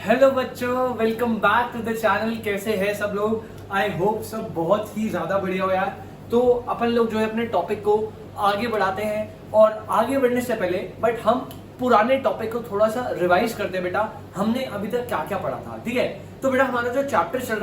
Hello बच्चों, welcome back to the channel. कैसे हैं सब लोग? आई होप सब बहुत ही ज्यादा बढ़िया हो यार। तो अपन लोग जो है अपने टॉपिक को आगे बढ़ाते हैं और आगे बढ़ने से पहले बट हम पुराने टॉपिक को थोड़ा सा रिवाइज करते हैं। बेटा हमने अभी तक क्या क्या पढ़ा था, ठीक है? तो बेटा हमारा जो चैप्टर चल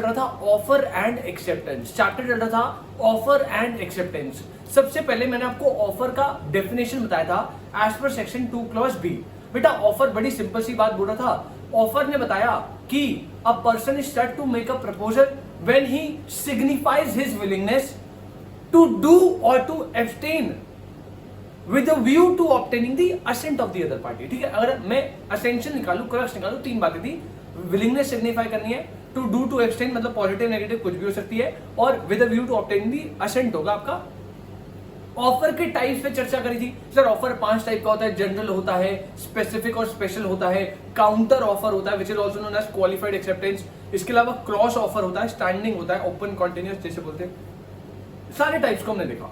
रहा था ऑफर एंड एक्सेप्टेंस। चैप्टर चल रहा था ऑफर एंड एक्सेप्टेंस। सबसे पहले मैंने आपको ऑफर का डेफिनेशन बताया था as per section 2 clause B. बेटा ऑफर बड़ी सिंपल सी बात बोल रहा था। ऑफर ने बताया कि a person is said to make a proposal when he signifies his willingness to do or to abstain with a view to obtaining the assent of the other party. ठीक है, अगर मैं असेंशन निकालू, crux निकालू, तीन बातें थी। Willingness signify करनी है, टू डू टू एब्सटेन मतलब पॉजिटिव नेगेटिव कुछ भी हो सकती है, और with a view to obtaining the assent होगा आपका। ऑफर के टाइप्स पे चर्चा करी थी। सर ऑफर 5 टाइप का होता है, जनरल होता है, स्पेसिफिक और स्पेशल होता है, काउंटर ऑफर होता है which is also known as qualified acceptance. इसके अलावा क्रॉस ऑफर होता है, स्टैंडिंग होता है, ओपन कॉन्टिन्यूअस जैसे बोलते हैं। सारे टाइप्स को हमने देखा।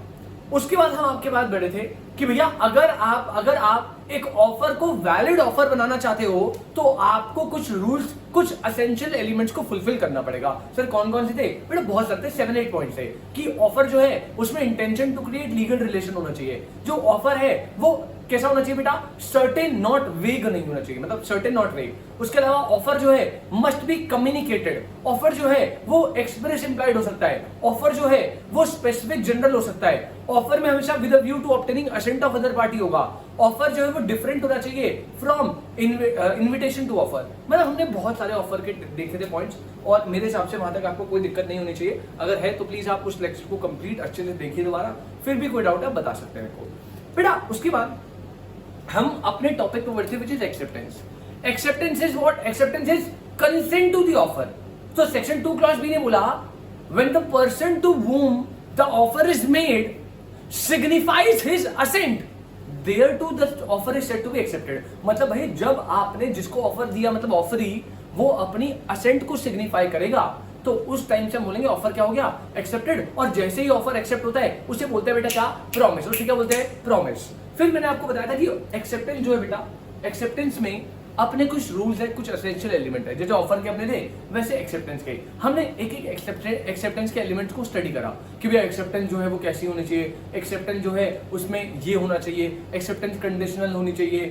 उसके बाद हम आपके बात बढ़े थे कि भैया अगर आप एक ऑफर को वैलिड ऑफर बनाना चाहते हो तो आपको कुछ रूल्स, कुछ एसेंशियल एलिमेंट्स को फुलफिल करना पड़ेगा। सर कौन कौन से थे? बेटा बहुत सारे थे, 7-8 पॉइंट्स थे कि ऑफर जो है उसमें intention to create legal relation होना चाहिए। जो ऑफर है वो कैसा होना चाहिए बेटा? सर्टेन नॉट वेग नहीं होना चाहिए, मतलब सर्टेन नॉट वेग। उसके अलावा ऑफर जो है मस्ट बी कम्युनिकेटेड। ऑफर जो है वो एक्सप्रेस इंप्लाइड हो सकता है। ऑफर जो है वो स्पेसिफिक जनरल हो सकता है। ऑफर में हमेशा with a view to obtaining assent of other party होगा। ऑफर जो है वो डिफरेंट होना चाहिए फ्रॉम इन्विटेशन टू ऑफर। मतलब हमने बहुत सारे ऑफर के देखे थे पॉइंट्स, और मेरे हिसाब से वहां तक आपको कोई दिक्कत नहीं होनी चाहिए। अगर है तो प्लीज आप उस लेक्चर को कंप्लीट अच्छे से देखिए दोबारा, फिर भी कोई डाउट है बता सकते हैं मेरे को। बेटा उसके बाद हम अपने टॉपिक पे बढ़ते हैं which is acceptance. Acceptance is what? Acceptance is consent to the offer. तो सेक्शन 2 क्लॉज बी ने बोला when the person to whom the offer is made signifies his assent thereto the offer is said to be accepted। मतलब भाई जब आपने जिसको offer दिया, मतलब ऑफरी, वो अपनी असेंट को सिग्निफाई करेगा तो उस टाइम से हम बोलेंगे ऑफर क्या हो गया? एक्सेप्टेड। और जैसे ही ऑफर एक्सेप्ट होता है उसे बोलते हैं बेटा क्या? प्रॉमिस। उसे क्या बोलते हैं? प्रॉमिस। फिर मैंने आपको बताया था कि एक्सेप्टेंस जो है बेटा, एक्सेप्टेंस में अपने कुछ रूल्स है, कुछ एसेंशियल एलिमेंट है। जैसे ऑफर के अपने थे वैसे एक्सेप्टेंस के हमने एक एक एक्सेप्टेंस के एलिमेंट्स को स्टडी करा कि भैया एक्सेप्टेंस जो है वो कैसी होनी चाहिए। एक्सेप्टेंस जो है उसमें ये होना चाहिए, एक्सेप्टेंस कंडीशनल होनी चाहिए,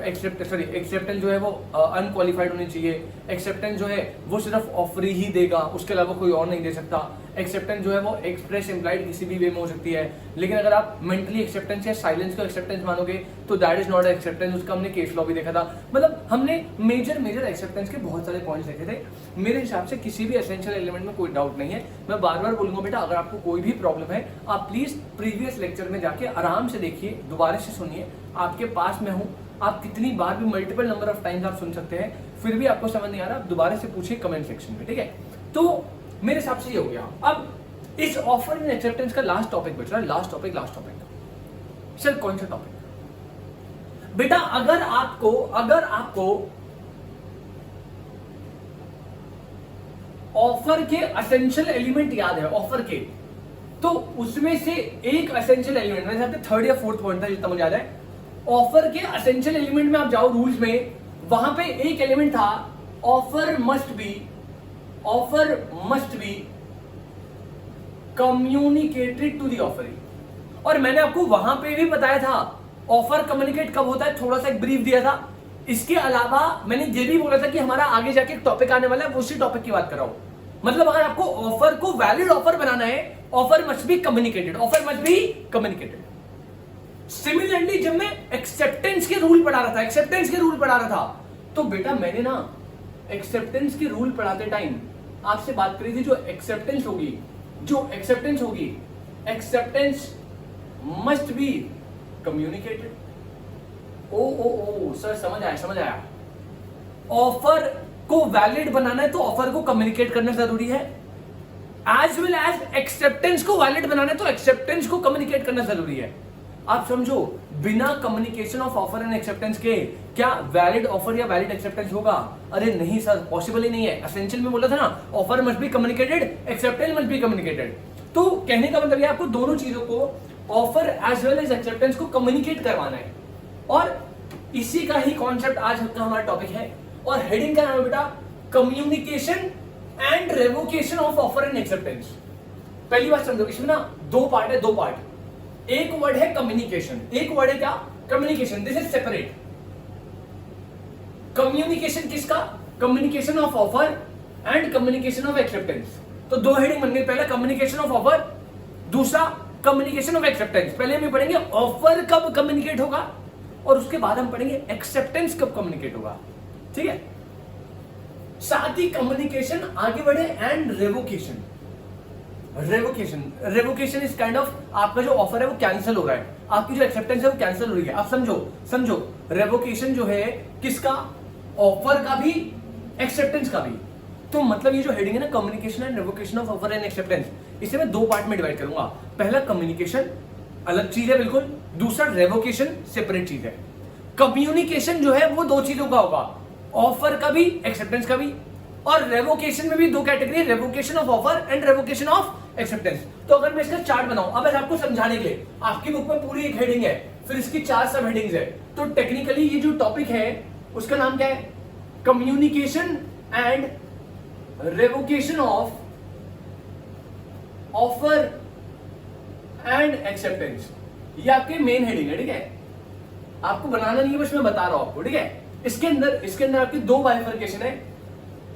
एक्सेप्टेंस जो है वो अनक्वालिफाइड होनी चाहिए, एक्सेप्टेंस जो है वो सिर्फ ऑफरी ही देगा, उसके अलावा कोई और नहीं दे सकता। एक्सेप्टेंस जो है वो एक्सप्रेस इंप्लाइड किसी भी वे में हो सकती है। लेकिन अगर आप मेंटली एक्सेप्टेंस या साइलेंस को एक्सेप्टेंस मानोगे तो दैट इज नॉट एक्सेप्टेंस। उसका हमने केस लॉ भी देखा था। मतलब हमने मेजर एक्सेप्टेंस के बहुत सारे पॉइंट्स देखे थे। मेरे हिसाब से किसी भी एसेंशियल एलिमेंट में कोई डाउट नहीं है। मैं बार बार बोलूंगा बेटा अगर आपको कोई भी प्रॉब्लम है आप प्लीज प्रीवियस लेक्चर में जाके आराम से देखिए, दोबारा से सुनिए। आपके पास में हूं, आप कितनी बार भी मल्टीपल नंबर ऑफ टाइम्स आप सुन सकते हैं। फिर भी आपको समझ नहीं आ रहा, आप दोबारा से पूछिए कमेंट सेक्शन में, ठीक है? तो मेरे हिसाब से ये हो गया। अब इस ऑफर एंड एक्सेप्टेंस का लास्ट टॉपिक बच रहा है। लास्ट टॉपिक सर कौन सा टॉपिक? बेटा अगर आपको ऑफर के एसेंशियल एलिमेंट याद है, ऑफर के, तो उसमें से एक एसेंशियल एलिमेंट, मेरे हिसाब से 3rd या 4th पॉइंट था जितना मुझे याद है। ऑफर के एसेंशियल एलिमेंट में आप जाओ रूल्स में, वहां पे एक एलिमेंट था offer must be communicated to the offeree. और मैंने आपको वहां पे भी बताया था ऑफर कम्युनिकेट कब होता है, थोड़ा सा एक ब्रीफ दिया था। इसके अलावा मैंने ये भी बोला था कि हमारा आगे जाके एक टॉपिक आने वाला है, उसी टॉपिक की बात कर रहा हूं। मतलब अगर आपको ऑफर को वैलिड ऑफर बनाना है, offer must be communicated. Similarly जब मैं एक्सेप्टेंस के रूल पढ़ा रहा था तो बेटा मैंने ना एक्सेप्टेंस के रूल पढ़ाते टाइम आपसे बात करी थी, जो एक्सेप्टेंस होगी acceptance must be communicated. Oh sir समझ आया। ऑफर को वैलिड बनाना है तो ऑफर को कम्युनिकेट करना जरूरी है, एज वेल एज एक्सेप्टेंस को वैलिड बनाना है तो एक्सेप्टेंस को कम्युनिकेट करना जरूरी है। आप समझो, बिना communication of offer and acceptance के क्या वैलिड ऑफर या वैलिड एक्सेप्टेंस होगा? अरे नहीं सर, पॉसिबल ही नहीं है। एसेंशियल में बोला था ना, offer must be communicated, acceptance must be communicated. तो कहने का मतलब ये आपको दोनों चीजों को, offer as well as acceptance को कम्युनिकेट करवाना है। और इसी का ही कॉन्सेप्ट आज का हमारा टॉपिक है। और हेडिंग का नाम है बेटा communication and revocation of offer and acceptance. पहली बात समझो, इसमें ना दो पार्ट है, दो पार्ट। एक वर्ड है कम्युनिकेशन, एक वर्ड है क्या, communication. This is separate. Communication किसका, communication of offer and communication of acceptance. तो दो हेडिंग बन गई, पहला कम्युनिकेशन ऑफ ऑफर, दूसरा कम्युनिकेशन ऑफ एक्सेप्टेंस। पहले हम पढ़ेंगे ऑफर कब कम्युनिकेट होगा और उसके बाद हम पढ़ेंगे एक्सेप्टेंस कब कम्युनिकेट होगा, ठीक है। साथ ही कम्युनिकेशन आगे बढ़े and revocation. Revocation is kind of आपका जो ऑफर है वो कैंसिल हो रहा है, आपकी जो एक्सेप्टेंस है वो कैंसिल हो रही है। आप समझो रेवोकेशन जो है किसका, ऑफर का भी एक्सेप्टेंस का भी। तो मतलब ये जो हेडिंग है ना communication and revocation of offer and acceptance, इसे मैं दो पार्ट में डिवाइड करूंगा। पहला कम्युनिकेशन अलग चीज है बिल्कुल, दूसरा रेवोकेशन सेपरेट चीज है। कम्युनिकेशन जो है वो दो चीजों का होगा, ऑफर का भी एक्सेप्टेंस का भी। और रेवोकेशन में भी दो category, revocation of offer and revocation of acceptance. तो अगर मैं इसका चार्ट बनाऊं, अब आपको समझाने के लिए, आपकी बुक में पूरी एक हेडिंग है, फिर इसकी 4 सब हेडिंग्स है। तो टेक्निकली ये जो टॉपिक है उसका नाम क्या है, communication and revocation of offer and acceptance. ये आपके मेन हेडिंग है, ठीक है। आपको बनाना नहीं है, बस मैं बता रहा हूं आपको, ठीक है। इसके अंदर आपकी दो बाइफर्केशन है,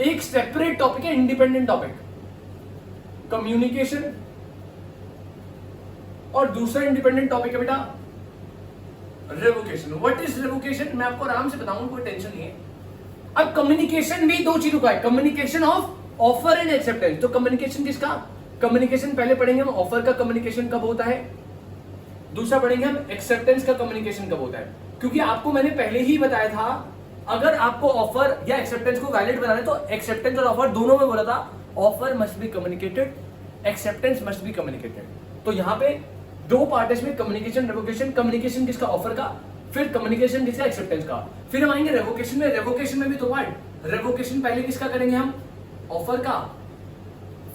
एक सेपरेट टॉपिक है, इंडिपेंडेंट टॉपिक कम्युनिकेशन, और दूसरा इंडिपेंडेंट टॉपिक है बेटा रेवोकेशन। व्हाट इज रेवोकेशन मैं आपको आराम से बताऊंगा, कोई टेंशन नहीं है। अब कम्युनिकेशन भी दो चीजों का है, communication of offer and acceptance. तो कम्युनिकेशन किसका, कम्युनिकेशन पहले पढ़ेंगे हम ऑफर का कम्युनिकेशन कब होता है, दूसरा पढ़ेंगे हम एक्सेप्टेंस का कम्युनिकेशन कब होता है। क्योंकि आपको मैंने पहले ही बताया था, अगर आपको ऑफर या एक्सेप्टेंस को वैलिड बनाना है तो एक्सेप्टेंस और ऑफर दोनों में बोला था offer must be communicated, acceptance must be communicated. तो यहां पे दो पार्ट है इसमें, कम्युनिकेशन रेवोकेशन। कम्युनिकेशन किसका, ऑफर का, फिर कम्युनिकेशन किसका, एक्सेप्टेंस का। फिर हम आएंगे रेवोकेशन में, रेवोकेशन में भी दो पार्ट, रेवोकेशन पहले किसका करेंगे हम, ऑफर का,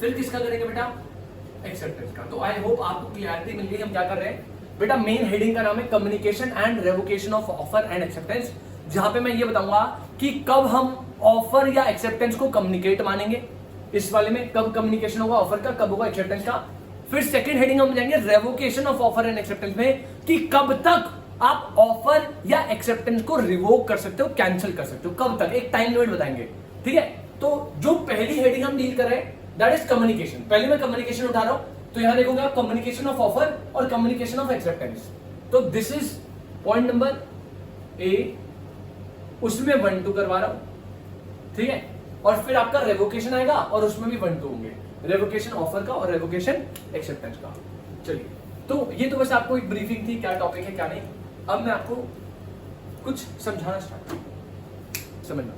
फिर किसका करेंगे बेटा, एक्सेप्टेंस का। तो आई होप आपको क्लियरिटी मिल गई हम क्या कर रहे हैं बेटा। मेन हेडिंग का नाम है communication and revocation of offer and acceptance, जहां पे मैं ये बताऊंगा कि कब हम ऑफर या एक्सेप्टेंस को कम्युनिकेट मानेंगे, इस वाले में कब कम्युनिकेशन होगा ऑफर का, कब होगा एक्सेप्टेंस का। फिर सेकंड हेडिंग हम जाएंगे revocation of offer and acceptance में, कि कब तक आप ऑफर या एक्सेप्टेंस को रिवोक कर सकते हो, कैंसिल कर सकते हो, कब तक, एक टाइम लिमिट बताएंगे, ठीक है। तो जो पहली हेडिंग हम डील कर रहे हैं दैट इज कम्युनिकेशन। पहले मैं कम्युनिकेशन उठा रहा हूं, तो यहां देखोगे आप कम्युनिकेशन ऑफ ऑफर और कम्युनिकेशन ऑफ एक्सेप्टेंस। तो this is point number A, उसमें 1-2 करवा रहा हूं, ठीक है। और फिर आपका रेवोकेशन आएगा और उसमें भी 1-2 होंगे, रेवोकेशन ऑफर का और रेवोकेशन एक्सेप्टेंस का। चलिए, तो ये तो बस आपको एक ब्रीफिंग थी, क्या टॉपिक है क्या नहीं। अब मैं आपको कुछ समझाना स्टार्ट, समझना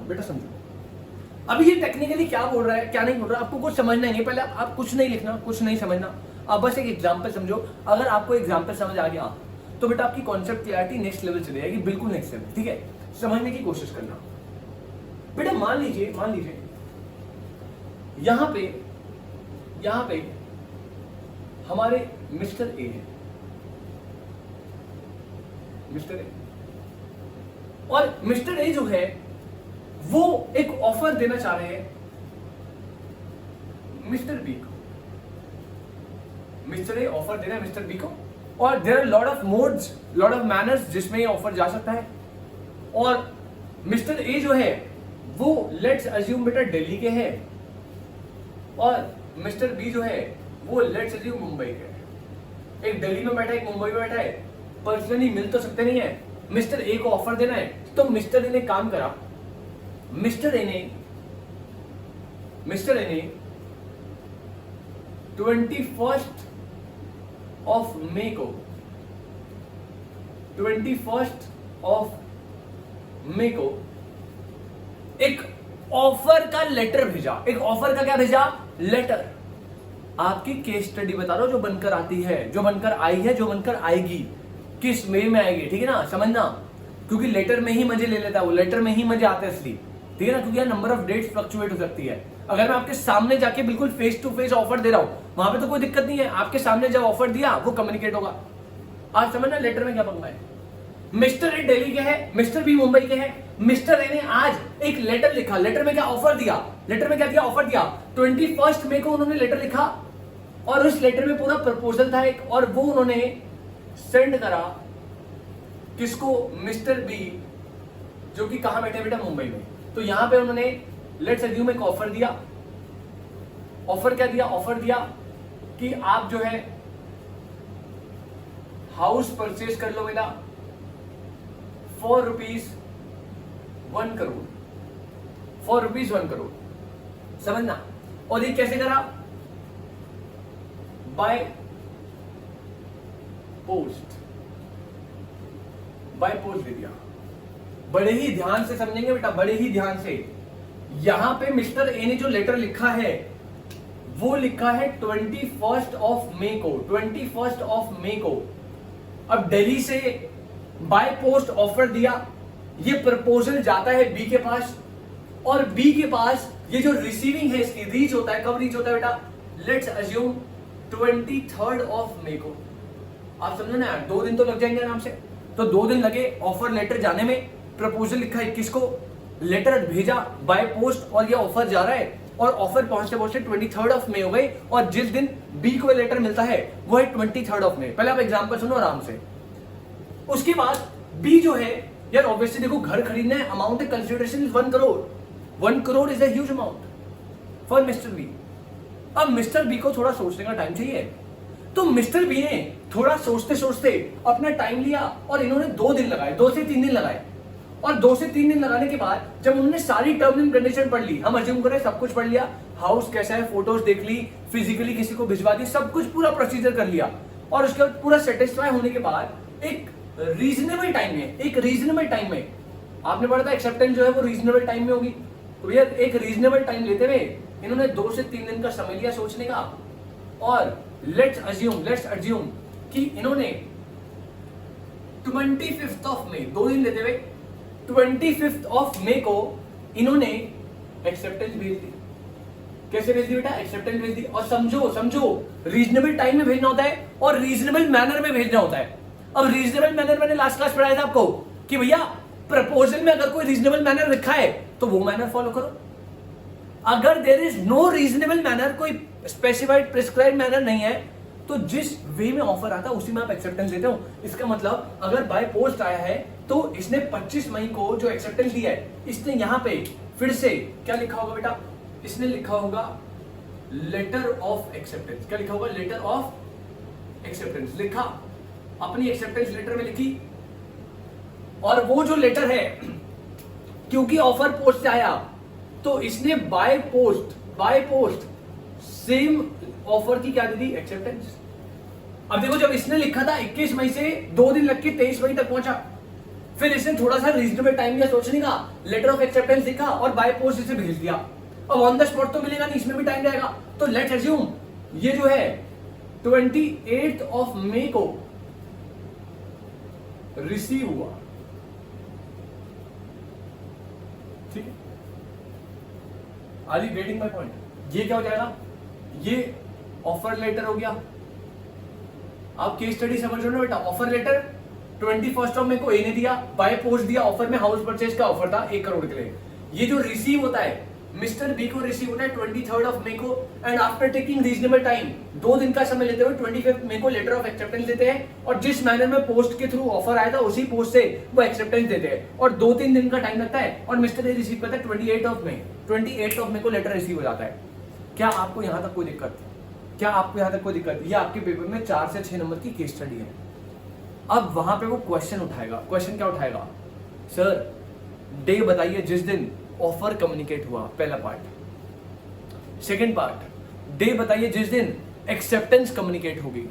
बेटा, समझो। अभी ये टेक्निकली क्या बोल रहा है क्या नहीं बोल रहा है आपको कुछ समझना ही है। पहले आप कुछ नहीं लिखना, कुछ नहीं समझना, आप बस एक एग्जाम्पल समझो। अगर आपको एग्जाम्पल समझ आ गया तो बेटा आपकी कॉन्सेप्ट क्लैरिटी नेक्स्ट लेवल चली जाएगी, बिल्कुल नेक्स्ट लेवल, ठीक है। समझने की कोशिश करना बेटा। मान लीजिए यहां पे हमारे मिस्टर ए है, मिस्टर ए, और मिस्टर ए जो है वो एक ऑफर देना चाह रहे हैं मिस्टर बी को। मिस्टर ए ऑफर दे रहा है मिस्टर बी को, और there are lot of modes, lot of manners जिसमें ये ऑफर जा सकता है। और मिस्टर ए जो है वो लेट्स अज्यूम बेटा दिल्ली के है, और मिस्टर बी जो है वो लेट्स अज्यूम मुंबई के है। एक दिल्ली में बैठा है, एक मुंबई में बैठा है, पर्सनली मिल तो सकते नहीं है। मिस्टर ए को ऑफर देना है, तो मिस्टर ए ने काम करा, मिस्टर ए ने 21st ऑफ मई को 21st ऑफ मई को एक ऑफर का लेटर भेजा। एक ऑफर का क्या भेजा, लेटर। आपकी केस स्टडी बता रहा हूं जो बनकर आती है, जो बनकर आई है, जो बनकर आएगी, किस वे में आएगी, ठीक है ना, समझना। क्योंकि लेटर में ही मजे ले लेता है वो, लेटर में ही मजे आते हैं असली, ठीक है ना। क्योंकि नंबर ऑफ डेट्स फ्लक्चुएट हो सकती है। अगर मैं आपके सामने जाके बिल्कुल फेस टू फेस ऑफर दे रहा हूं, वहां पे तो कोई दिक्कत नहीं है। आपके सामने जब ऑफर दिया वो कम्युनिकेट होगा। आज समझना लेटर में क्या पंगा है। मिस्टर ए दिल्ली के हैं, मिस्टर बी मुंबई के हैं। मिस्टर ए ने आज एक लेटर लिखा, लेटर में क्या ऑफर दिया, लेटर में क्या दिया, ऑफर दिया। 21 मई को उन्होंने लेटर लिखा और उस लेटर में पूरा प्रपोजल था एक, और वो उन्होंने सेंड करा किसको, मिस्टर बी, जो कि कहां बैठे बेटा, मुंबई में। तो यहां पे उन्होंने लेट्स अज्यूम एक ऑफर दिया। ऑफर क्या दिया, ऑफर दिया कि आप जो है हाउस परचेज कर लो बेटा फॉर ₹1 करोड़, फॉर ₹1 करोड़, समझना। और ये कैसे करा, बाय पोस्ट, बाय पोस्ट दे दिया। बड़े ही ध्यान से समझेंगे बेटा, बड़े ही ध्यान से। यहां पे मिस्टर ए ने जो लेटर लिखा है वो लिखा है 21 मई को, 21 मई को। अब दिल्ली से बाय पोस्ट ऑफर दिया, ये प्रपोजल जाता है बी के पास, और बी के पास ये जो रिसीविंग है इसकी रीच होता है, कब रीच होता है बेटा, लेट्स अज्यूम 23 मई को। आप समझो ना यार, 2 दिन तो लग जाएंगे आराम से। तो 2 दिन लगे ऑफर लेटर जाने में, प्रपोजल लिखा 21 को, लेटर भेजा बाय पोस्ट और ये ऑफर जा रहा है, और ऑफर पहुंचते पहुंचते 23 मई हो गई, और जिस दिन बी को लेटर मिलता है वो है 23 मई। पहले आप एग्जांपल सुनो आराम से। उसके बाद बी जो है यार, ऑब्वियसली देखो घर खरीदना है, amount consideration is 1 crore, 1 crore is a huge amount for mister B. अब मिस्टर बी को थोड़ा सोचने का टाइम चाहिए, तो मिस्टर बी ने थोड़ा सोचते सोचते अपना टाइम लिया, और इन्होंने 2 दिन लगाए, 2 से 3 दिन लगाए। और 2 से 3 दिन लगाने के बाद जब उन्होंने सारी टर्म्स एंड कंडीशन पढ़ ली, हम अज्यूम करें सब कुछ पढ़ लिया, हाउस कैसा है, फोटोज देख ली, फिजिकली किसी को भिजवा दी, सब कुछ पूरा प्रोसीजर कर लिया, और उसके बाद पूरा सेटिस्फाई होने के बाद एक रीजनेबल टाइम में, एक रीजनेबल टाइम में, आपने पढ़ा था एक्सेप्टेंस जो है वो रीजनेबल टाइम में होगी, तो भैया एक रीजनेबल टाइम लेते हुए इन्होंने 2 से 3 दिन का समय लिया सोचने का। और लेट्स अज्यूम कि इन्होंने 25 मई, 2 दिन लेते हुए 25 मई को इन्होंने एक्सेप्टेंस भेज दी। कैसे भेज दी बेटा, एक्सेप्टेंस भेज दी। और समझो रीजनेबल टाइम में भेजना होता है और रीजनेबल मैनर में भेजना होता है। अब रीजनेबल मैनर मैंने लास्ट क्लास पढ़ाया था आपको कि भैया प्रपोजल में अगर कोई रीजनेबल मैनर लिखा है तो वो मैनर फॉलो करो। अगर there is no reasonable manner, कोई स्पेसिफाइड प्रिस्क्राइब मैनर नहीं है, तो जिस वे में ऑफर आता है उसी में आप एक्सेप्टेंस देते हो। इसका मतलब अगर बाय पोस्ट आया है तो इसने 25 मई को जो एक्सेप्टेंस दिया है, इसने यहां पे फिर से क्या लिखा होगा बेटा, इसने लिखा होगा लेटर ऑफ एक्सेप्टेंस। क्या लिखा होगा, लेटर ऑफ एक्सेप्टेंस लिखा, अपनी एक्सेप्टेंस लेटर में लिखी। और वो जो लेटर है, क्योंकि ऑफर पोस्ट से आया तो इसने बाय पोस्ट सेम ऑफर की क्या दी थी, एक्सेप्टेंस। अब देखो जब इसने लिखा था 21 मई से 2 दिन लग के 23 मई तक पहुंचा, फिर इसने थोड़ा सा रीजनेबल टाइम लिया सोचने का, लेटर ऑफ एक्सेप्टेंस लिखा और बाय पोस्ट इसे भेज दिया। अब ऑन द स्पॉट तो मिलेगा नहीं, इसमें भी टाइम रहेगा। तो लेट्स अज्यूम ये जो है 28 मई को रिसीव हुआ, ठीक है। Are you getting my point? ये क्या हो जाएगा, ये ऑफर लेटर हो गया। आप केस स्टडी समझ रहे हो ना बेटा। ऑफर लेटर 21 मई को ए ने दिया, बाय पोस्ट दिया, ऑफर में हाउस परचेज का ऑफर था 1 करोड़ के लिए। ये जो रिसीव होता है मिस्टर बी को रिसीव होता है 23 मई को, and after taking reasonable time 2 दिन का समय लेते हुए 25 मई को लेटर ऑफ एक्सेप्टेंस देते हैं, और जिस मैनर में पोस्ट के थ्रू ऑफर आया था उसी पोस्ट से वो एक्सेप्टेंस देते हैं, और 2-3 दिन का टाइम लगता है, और मिस्टर ए रिसीव करता है 28 मई को लेटर रिसीव हो जाता है। क्या आपको यहां तक कोई दिक्कत, क्या आपको यहां तक कोई दिक्कत? ये आपके पेपर में 4 से 6 नंबर की केस स्टडी है। अब वहां पे वो क्वेश्चन उठाएगा। क्वेश्चन क्या उठाएगा, सर डे बताइए जिस दिन ऑफर कम्युनिकेट हुआ, पहला पार्ट। सेकंड पार्ट, डे बताइए जिस दिन एक्सेप्टेंस कम्युनिकेट होगी।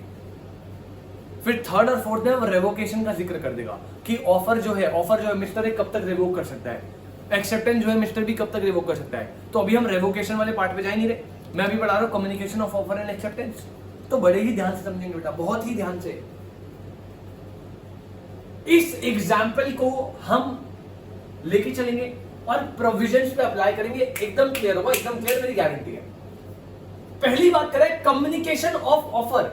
फिर थर्ड और फोर्थ में वो रेवोकेशन का जिक्र कर देगा कि ऑफर जो है मिस्टर ए कब तक रिवोक कर सकता है, एक्सेप्टेंस जो है मिस्टर बी कब तक रिवोक कर सकता है। तो अभी हम रेवोकेशन वाले पार्ट पे जा ही नहीं रहे, मैं अभी पढ़ा रहा हूं communication of offer and acceptance. तो बड़े ही ध्यान से समझेंगे बेटा, बहुत ही ध्यान से। इस एग्जाम्पल को हम लेके चलेंगे और प्रोविजंस पे अप्लाई करेंगे, एकदम क्लियर होगा, एकदम क्लियर, मेरी गारंटी है। पहली बात करें कम्युनिकेशन ऑफ ऑफर,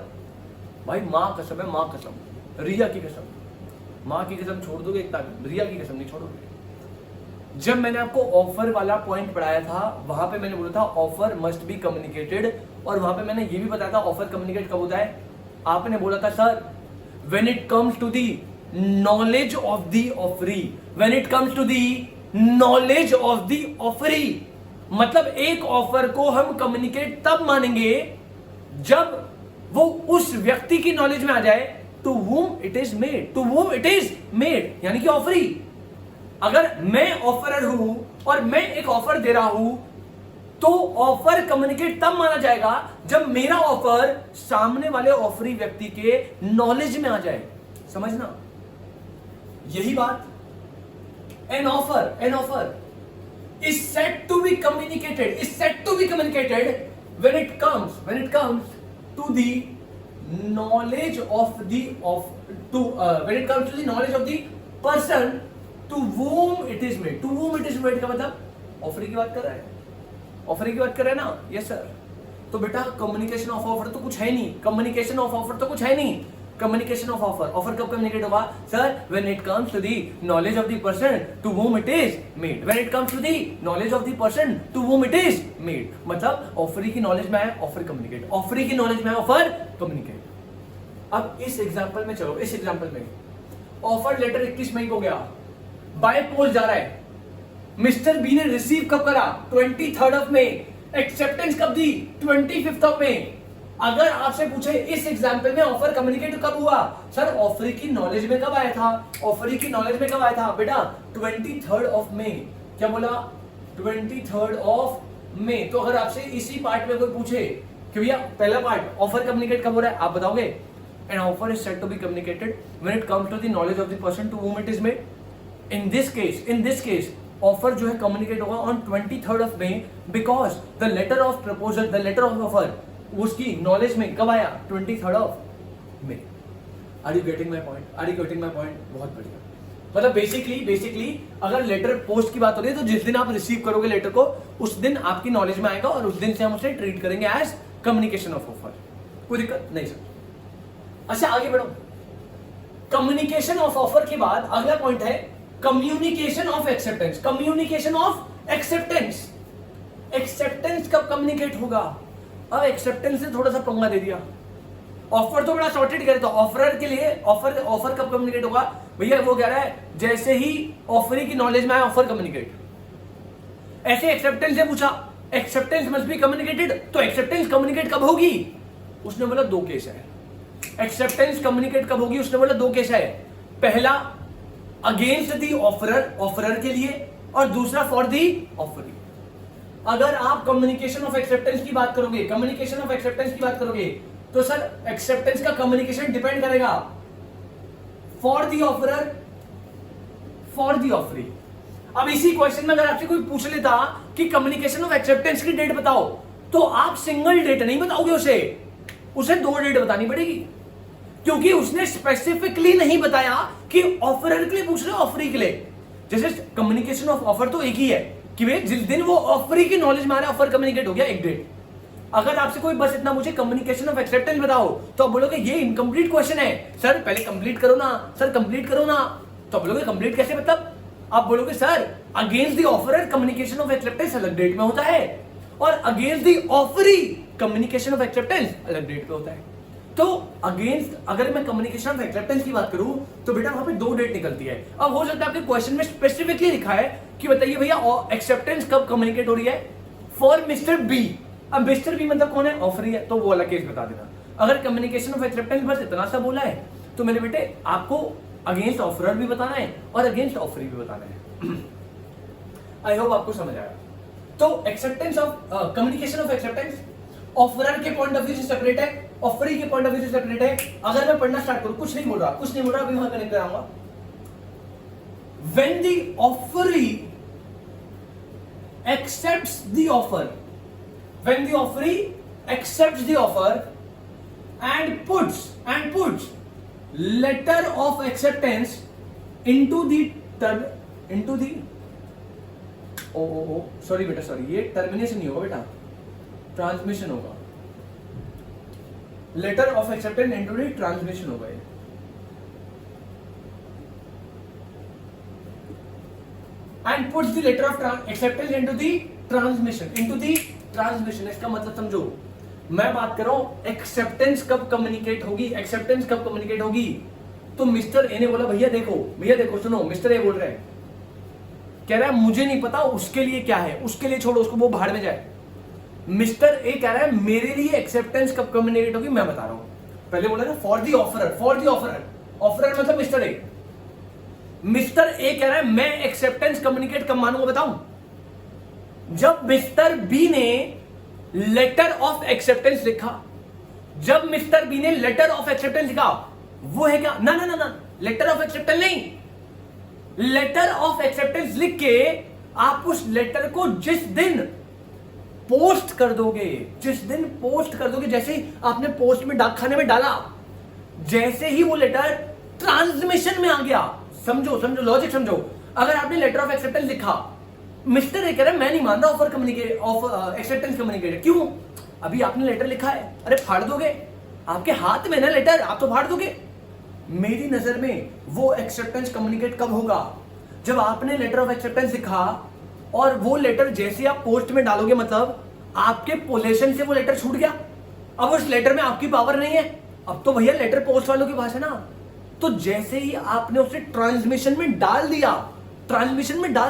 भाई मां कसम है, मां कसम, रिया की कसम, माँ की कसम छोड़ दोगे, एक रिया की कसम नहीं छोड़ोगे। जब मैंने आपको ऑफर वाला पॉइंट पढ़ाया था वहां पे मैंने बोला था ऑफर मस्ट बी कम्युनिकेटेड, और वहां पे मैंने ये भी बताया था ऑफर कम्युनिकेट कब होता है। आपने बोला था sir when it comes to the knowledge of the offeree, when it comes to the knowledge of the offeree, मतलब एक ऑफर को हम कम्युनिकेट तब मानेंगे जब वो उस व्यक्ति की नॉलेज में आ जाए to whom it is made, to whom it is made, यानी कि ऑफरी। अगर मैं ऑफरर हूं और मैं एक ऑफर दे रहा हूं तो ऑफर कम्युनिकेट तब माना जाएगा जब मेरा ऑफर सामने वाले ऑफरी व्यक्ति के नॉलेज में आ जाए। समझना यही बात। An offer is said to be communicated when it comes to the knowledge of the when it comes to the knowledge of the person to whom it is made का मतलब ऑफरी की बात कर रहा है ना। Yes sir. तो बेटा कम्युनिकेशन ऑफ ऑफर तो कुछ है नहीं, कम्युनिकेशन ऑफ ऑफर कब कम्युनिकेट होगा sir? When it comes to the knowledge of the person to whom it is made, when it comes to the knowledge of the person to whom it is made, मतलब offeree की नॉलेज में है offer communicate, offeree की नॉलेज में है offer communicate. अब इस एग्जांपल में चलो, इस एग्जांपल में ऑफर लेटर 21 मई को गया, बाय पोस्ट जा रहा है, मिस्टर बी ने रिसीव कब करा? 23 ऑफ मई, एक्सेप्टेंस कब दी? 25 ऑफ मई। अगर आपसे पूछे इस एग्जांपल में ऑफर कम्युनिकेट कब हुआ सर? ऑफरी की नॉलेज में कब आया था? बेटा 23 ऑफ मई। क्या बोला? 23 ऑफ मई। तो अगर आपसे इसी पार्ट में कोई पूछे कि भैया पहला पार्ट ऑफर कम्युनिकेट कब हो रहा है, आप बताओगे? An offer is said to be communicated when it comes to the knowledge of the person to whom it is made। In this case, offer जो है कम्युनिकेट होगा on 23 of May because the letter of proposal, the letter of offer उसकी नॉलेज में कब आया? 23 of May. Are you getting my point? बहुत बढ़िया। मतलब बेसिकली अगर लेटर पोस्ट की बात हो रही है तो जिस दिन आप रिसीव करोगे लेटर को उस दिन आपकी नॉलेज में आएगा और उस दिन से हम उसे ट्रीट करेंगे एज कम्युनिकेशन ऑफ ऑफर। कोई दिक्कत नहीं सर। अच्छा आगे बढ़ो। कम्युनिकेशन ऑफ ऑफर के बाद अगला पॉइंट है कम्युनिकेशन ऑफ एक्सेप्टेंस। एक्सेप्टेंस कब कम्युनिकेट होगा? अब एक्सेप्टेंस से थोड़ा सा पंगा दे दिया। ऑफर तो बड़ा सॉर्टेड कर, तो ऑफरर के लिए ऑफर कब कम्युनिकेट होगा भैया? वो कह रहा है जैसे ही ऑफरी की नॉलेज में आए ऑफर कम्युनिकेट। ऐसे एक्सेप्टेंस से पूछा एक्सेप्टेंस मस्ट बी कम्युनिकेटेड, तो एक्सेप्टेंस कम्युनिकेट कब होगी? उसने बोला दो केस है। एक्सेप्टेंस कम्युनिकेट कब होगी? उसने बोला दो केस है। पहला अगेंस्ट दी ऑफरर के लिए, और दूसरा फॉर दी ऑफरी। अगर आप कम्युनिकेशन ऑफ एक्सेप्टेंस की बात करोगे तो सर एक्सेप्टेंस का कम्युनिकेशन डिपेंड करेगा for the offeror, for the offeree. अब इसी क्वेश्चन में अगर आपसे कोई पूछ लेता कि कम्युनिकेशन ऑफ एक्सेप्टेंस की डेट बताओ, तो आप सिंगल डेट नहीं बताओगे, उसे दो डेट बतानी पड़ेगी, क्योंकि उसने स्पेसिफिकली नहीं बताया कि ऑफरर के लिए पूछ रहे हो ऑफरी के लिए। जैसे कम्युनिकेशन ऑफ ऑफर तो एक ही है कि भाई जिस दिन वो ऑफरी की नॉलेज में आ रहा है ऑफर कम्युनिकेट हो गया, एक डेट। अगर आपसे कोई बस इतना पूछे कम्युनिकेशन ऑफ एक्सेप्टेंस बताओ, तो आप बोलोगे ये इनकम्प्लीट क्वेश्चन है सर, पहले कंप्लीट करो ना सर, कंप्लीट करो ना। तो आप बोलोगे कंप्लीट कैसे, मतलब आप बोलोगे sir against the offeror communication of acceptance अलग डेट में होता है, और against the offeree communication of acceptance अलग डेट पे होता है। तो अगेंस्ट अगर मैं कम्युनिकेशन ऑफ एक्सेप्टेंस की बात करूं तो बेटा वहां पे दो डेट निकलती है। अब हो सकता है आपके क्वेश्चन में स्पेसिफिकली लिखा है कि बताइए भैया एक्सेप्टेंस कब कम्युनिकेट हो रही है फॉर मिस्टर बी। अब मिस्टर बी मतलब कौन है? ऑफरी है, तो वो वाला केस बता देना। अगर कम्युनिकेशन ऑफ एक्सेप्टेंस बस इतना सा बोला है तो मेरे बेटे आपको अगेंस्ट ऑफरर भी बताना है और अगेंस्ट ऑफरी भी बताना है। आई होप आपको समझ आया। तो acceptance of communication of acceptance offeror के पॉइंट ऑफ व्यू से सेपरेट है, ऑफरी के पॉइंट ऑफ व्यू से सेपरेट है। अगर मैं पढ़ना स्टार्ट करूं, कुछ नहीं बोल रहा अभी वहां कनेक्ट कराऊंगा। When the offeree accepts the offer, when the offeree accepts the offer and puts letter of acceptance into the sorry बेटा सॉरी, ये टर्मिनेशन नहीं होगा बेटा, ट्रांसमिशन होगा। Letter of acceptance into the transmission होगा ये। And puts the letter of acceptance into the transmission. इसका मतलब समझो, मैं बात कर रहा हूं एक्सेप्टेंस कब कम्युनिकेट होगी, एक्सेप्टेंस कब कम्युनिकेट होगी। तो मिस्टर ए ने बोला भैया देखो सुनो, मिस्टर ए बोल रहे हैं, कह रहा है मुझे नहीं पता उसके लिए क्या है, उसके लिए छोड़ो उसको, वो भाड़ में जाए। मिस्टर ए कह रहा है मेरे लिए एक्सेप्टेंस कब कम्युनिकेट होगी मैं बता रहा हूं। पहले बोला ना फॉर द ऑफरर, ऑफरर मतलब मिस्टर ए। मिस्टर ए कह रहा है मैं एक्सेप्टेंस कम्युनिकेट कब मानूंगा बताऊं, जब मिस्टर बी ने लेटर ऑफ एक्सेप्टेंस लिखा। जब मिस्टर बी ने लेटर ऑफ एक्सेप्टेंस लिखा, वो है क्या, ना लेटर ऑफ एक्सेप्टेंस नहीं, लेटर ऑफ एक्सेप्टेंस लिख के आप उस लेटर को जिस दिन पोस्ट कर दोगे, जैसे ही आपने पोस्ट में डाकखाने में डाला, जैसे ही वो लेटर ट्रांसमिशन में आ गया, समझो लॉजिक समझो। अगर आपने लेटर ऑफ एक्सेप्टेंस लिखा, मिस्टर ए कह रहा है मैं नहीं मान रहा ऑफर एक्सेप्टेंस कम्युनिकेट, क्यों, अभी आपने लेटर लिखा है, अरे फाड़ दोगे, आपके हाथ में ना लेटर, आप तो फाड़ दोगे। मेरी नजर में वो एक्सेप्टेंस कम्युनिकेट कब होगा, जब आपने लेटर ऑफ एक्सेप्टेंस लिखा और वो लेटर जैसे आप पोस्ट में डालोगे, मतलब आपके पोजेशन से वो लेटर छूट गया, अब उस लेटर में आपकी पावर नहीं है, अब तो भैया लेटर पोस्ट वालों के पास है ना। तो जैसे ही आपने उसे ट्रांसमिशन में डाल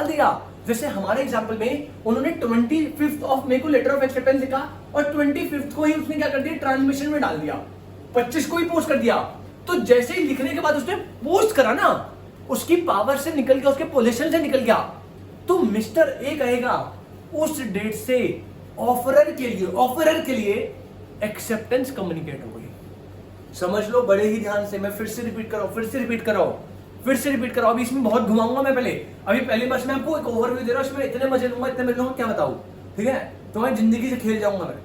दिया, जैसे हमारे एग्जांपल में उन्होंने 25 ऑफ मई को लेटर ऑफ एक्सेप्टेंस लिखा और 25 को ही उसने क्या कर दिया, ट्रांसमिशन में डाल दिया, 25 को ही पोस्ट कर दिया। तो जैसे ही लिखने के बाद उसने पोस्ट करा ना, उसकी पावर से निकल गया, उसके पोजीशन से निकल गया, तो मिस्टर ए कहेगा उस डेट से ऑफरर के लिए एक्सेप्टेंस कम्युनिकेट हो गई। समझ लो बड़े ही ध्यान से, मैं फिर से रिपीट कराओ। अभी इसमें बहुत घुमाऊंगा मैं, पहली बार मैं आपको एक ओवरव्यू दे रहा हूं, इसमें इतने मजे लूंगा क्या बताऊं, ठीक है, तुम्हारी जिंदगी से खेल जाऊंगा मैं,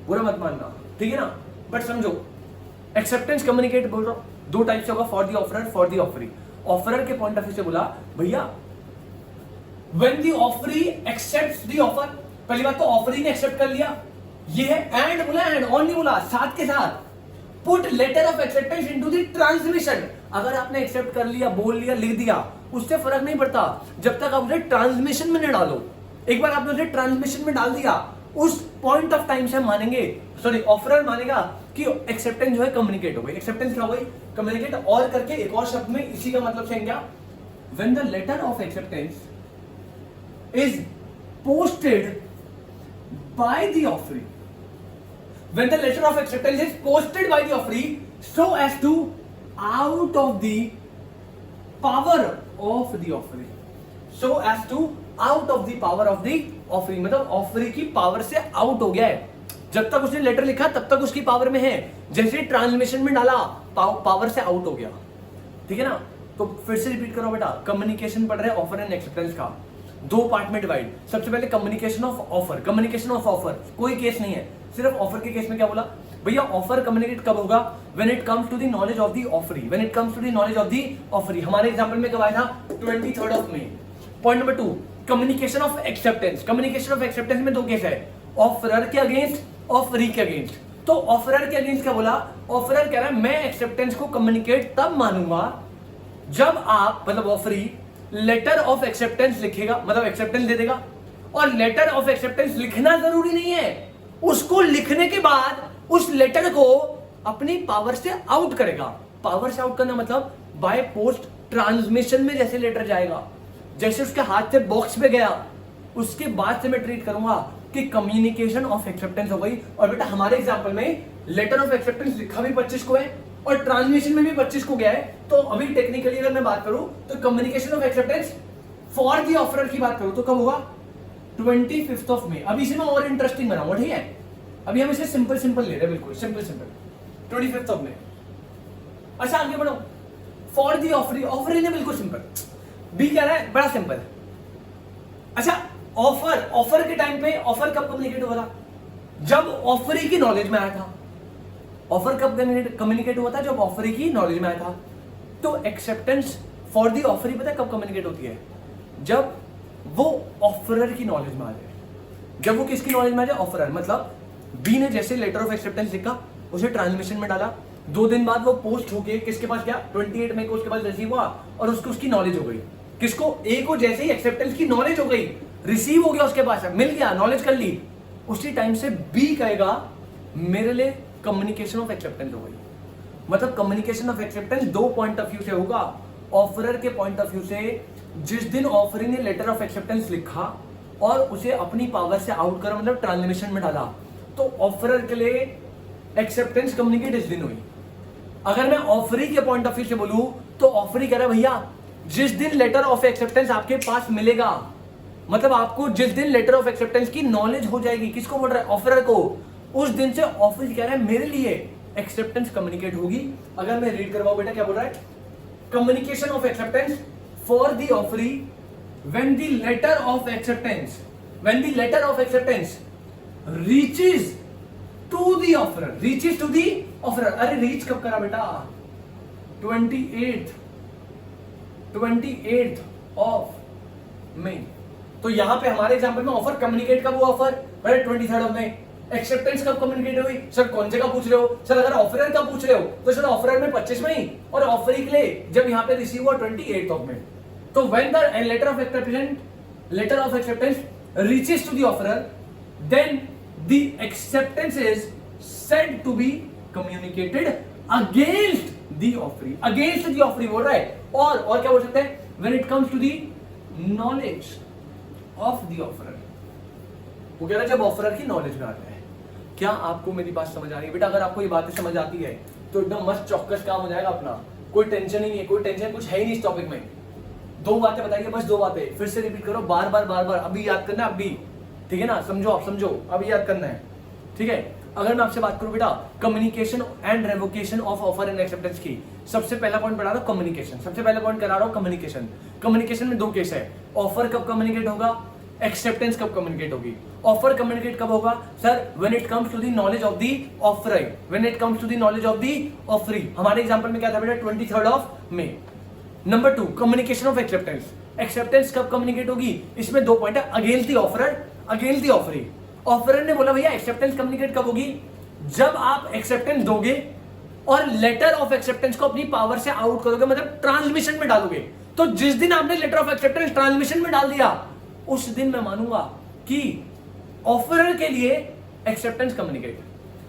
बुरा मत मानना, ठीक है ना। बट समझो एक्सेप्टेंस कम्युनिकेट बोल रहा हूं, दो टाइप से होगा, for the offeror, for the offeree. Offeror के पॉइंट ऑफ व्यू से बोला भैया when the offeree accepts the offer, पहली बात तो ऑफरी ने एक्सेप्ट कर लिया, ये है एंड बोला, एंड ऑन नहीं बोला, साथ के साथ put letter of acceptance into the transmission. अगर आपने एक्सेप्ट कर लिया, बोल लिया, लिख दिया, उससे फर्क नहीं पड़ता जब तक आप उसे ट्रांसमिशन में न डालो। एक बार आपने उसे ट्रांसमिशन में डाल दिया, उस पॉइंट ऑफ टाइम से हम मानेंगे, ऑफरर मानेगा कि एक्सेप्टेंस जो है कम्युनिकेट हो गई। एक्सेप्टेंस क्या हो गई, कम्युनिकेट। और करके एक और शब्द में इसी का मतलब से क्या, when the letter of acceptance is posted by the offeree, when the letter of acceptance is posted by the offeree so as to out of the power of the offeree, मतलब ऑफरी की power से out हो गया है। जब तक उसने letter लिखा तब तक उसकी पावर में है, जैसे ट्रांसमिशन में डाला पावर से आउट हो गया, ठीक है ना। तो फिर से रिपीट करो बेटा, कम्युनिकेशन पढ़ रहे हैं ऑफर एंड एक्सेप्टेंस का, दो पार्ट में डिवाइड। सबसे पहले कम्युनिकेशन ऑफ ऑफर, कोई केस नहीं है, सिर्फ ऑफर के केस में क्या बोला भैया, ऑफर कम्युनिकेट कब होगा, when it comes to the knowledge of the offeree, हमारे एग्जांपल में कब आया था, 23 of May. Point number 2, communication of acceptance में दो केस है, ऑफरर के अगेंस्ट, ऑफरी के अगेंस्ट। तो ऑफरर के अगेंस्ट क्या बोला, ऑफरर कह रहा है मैं एक्सेप्टेंस को कम्युनिकेट तब मानूंगा जब आप, मतलब ऑफरी लेटर ऑफ एक्सेप्टेंस लिखेगा, मतलब एक्सेप्टेंस दे देगा, और लेटर ऑफ एक्सेप्टेंस लिखना जरूरी नहीं है, उसको लिखने के बाद उस लेटर को अपनी पावर से आउट करेगा। पावर से आउट करना मतलब बाय पोस्ट ट्रांसमिशन में जैसे लेटर जाएगा, जैसे उसके हाथ से बॉक्स पे गया, उसके बाद से मैं ट्रीट करूंगा कि कम्युनिकेशन ऑफ एक्सेप्टेंस हो गई। और बेटा हमारे एग्जांपल में लेटर ऑफ एक्सेप्टेंस लिखा भी 25 को है और ट्रांसमिशन में भी 25 को गया है, तो अभी टेक्निकली अगर मैं बात करूं तो communication of acceptance for the offeror की बात करूं तो कब होगा, 25 ऑफ मई। अभी इसे मैं और इंटरेस्टिंग बनाऊंगा, ठीक है, अभी हम इसे सिंपल ले रहे हैं, बिल्कुल सिंपल 25 ऑफ मई। अच्छा आगे बढ़ो, फॉर द ऑफरी ने बिल्कुल सिंपल, बी कह रहा है बड़ा सिंपल। अच्छा ऑफर के टाइम पे ऑफर कब कम्युनिकेट हुआ था, जब ऑफरी की नॉलेज में आया था। ऑफर कब कम्युनिकेट हुआ था, जब ऑफरी की नॉलेज में आया था। तो एक्सेप्टेंस फॉर द ऑफरी पता है कब कम्युनिकेट होती है, जब वो ऑफरर की नॉलेज में आ जाए। जब वो किसकी नॉलेज में आ जाए, ऑफरर। मतलब बी ने जैसे लेटर ऑफ एक्सेप्टेंस लिखा, उसे ट्रांसमिशन में डाला, 2 दिन बाद वो पोस्ट होके किसके पास गया, 28 मई को उसके पास रिसीव हुआ और उसको उसकी नॉलेज हो गई। किसको? ए को जैसे ही एक्सेप्टेंस की नॉलेज हो गई, रिसीव हो गया, उसके पास मिल गया, नॉलेज कर ली, उसी टाइम से बी कहेगा मेरे लिए कम्युनिकेशन ऑफ एक्सेप्टेंस हो गई। मतलब कम्युनिकेशन ऑफ एक्सेप्टेंस दो पॉइंट ऑफ व्यू से होगा। ऑफरर के पॉइंट ऑफ व्यू से, जिस दिन ऑफर ने लेटर ऑफ एक्सेप्टेंस लिखा और उसे अपनी पावर से आउट करा, मतलब ट्रांसलेशन में डाला, तो ऑफरर के लिए एक्सेप्टेंस कम्युनिकेट इस दिन हुई। अगर मैं ऑफरी के पॉइंट ऑफ व्यू से बोलूं तो ऑफरी कह रहा है भैया जिस दिन लेटर ऑफ एक्सेप्टेंस आपके पास मिलेगा, मतलब आपको जिस दिन लेटर ऑफ एक्सेप्टेंस की नॉलेज हो जाएगी, किसको बोल रहा है? ऑफरर को। उस दिन से ऑफरी कह रहा है मेरे लिए एक्सेप्टेंस कम्युनिकेट होगी। अगर मैं रीड करवाऊं बेटा, क्या बोल रहा है? Communication of acceptance for the offeree when the letter of acceptance reaches to the offeror, reaches to the offeror. अरे रीच कब करा बेटा? 28th ऑफ मई। तो यहां पे हमारे एग्जांपल में ऑफर कम्युनिकेट कब हुआ? Offer 23rd of May. Acceptance कब कम्युनिकेट हुई? सर कौन से का पूछ रहे हो? सर अगर ऑफरर का पूछ रहे हो तो सर ऑफरर में 25 मई और ऑफरी के लिए जब यहां पे रिसीव हुआ 28th ऑफ मई। तो when the letter of acceptance reaches to the offeror, then the acceptance is said to be communicated against the offeree. Against the offeree बोल रहा है। और क्या बोल सकते हैं? When it comes to the knowledge of the offeror, वो कह रहा है जब ऑफरर की नॉलेज में आता है। क्या आपको मेरी बात समझ आ रही है बेटा? अगर आपको ये बातें समझ आती है तो एकदम मस्त चौकस काम हो जाएगा अपना। कोई टेंशन ही नहीं है, कोई टेंशन कुछ है ही नहीं इस टॉपिक में। दो बातें बताइए, बस दो बातें, फिर से रिपीट करो, बार बार अभी याद करना है, अभी, ठीक है ना? समझो, आप समझो, अभी याद करना है, ठीक है? अगर मैं आपसे बात करूं बेटा communication and revocation of offer and acceptance की, सबसे पहला पॉइंट बता रहा हूं कम्युनिकेशन। सबसे पहला पॉइंट करा रहा हूं कम्युनिकेशन। कम्युनिकेशन में दो केस है, ऑफर कब कम्युनिकेट होगा, एक्सेप्टेंस कब कम्युनिकेट होगी। ऑफर कम्युनिकेट कब होगा? Sir when it comes to the knowledge of the offeror, when it comes to the knowledge of the offeree. हमारे एग्जांपल में क्या था बेटा? 23rd of May. Number 2 communication of acceptance. Acceptance कब communicate होगी? इसमें दो पॉइंट है, against the offeror, against the offeree. Offeror ने बोला भैया एक्सेप्टेंस कम्युनिकेट कब होगी? जब आप एक्सेप्टेंस दोगे और लेटर ऑफ एक्सेप्टेंस को अपनी पावर से आउट करोगे, मतलब ट्रांसमिशन में डालोगे। तो जिस दिन आपने लेटर ऑफ एक्सेप्टेंस ट्रांसमिशन में डाल दिया, उस दिन मैं मानूंगा कि ऑफरर के लिए एक्सेप्टेंस कम्युनिकेट।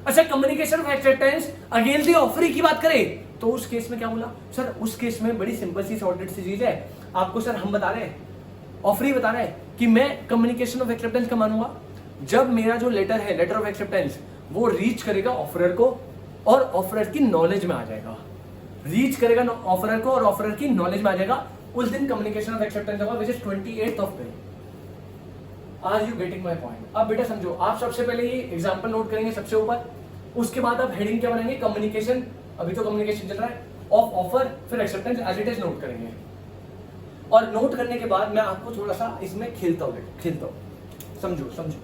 अच्छा, communication of acceptance against the offeree की बात करें तो उस केस में क्या बोला? सर उस केस में बड़ी सिंपल सी सॉर्टेड सी चीज है। आपको सर हम बता रहे हैं, ऑफरी बता रहे हैं कि मैं कम्युनिकेशन ऑफ एक्सेप्टेंस का मानूंगा जब मेरा जो लेटर है, लेटर ऑफ एक्सेप्टेंस, वो रीच करेगा ऑफरर को और ऑफरर की नॉलेज में आ जाएगा। रीच करेगा ऑफरर को और ऑफरर की नॉलेज में आ जाएगा, उस दिन कम्युनिकेशन ऑफ एक्सेप्टेंस होगा, which is 28th of May. Are you getting my point? अब बेटा समझो, आप सबसे पहले ये एग्जाम्पल नोट करेंगे सबसे ऊपर, उसके बाद आप हेडिंग क्या बनाएंगे? कम्युनिकेशन, अभी तो कम्युनिकेशन चल रहा है, ऑफ ऑफर, फिर acceptance as it is note करेंगे। और नोट करने के बाद मैं आपको थोड़ा सा इसमें खेलता हूं, समझो समझो,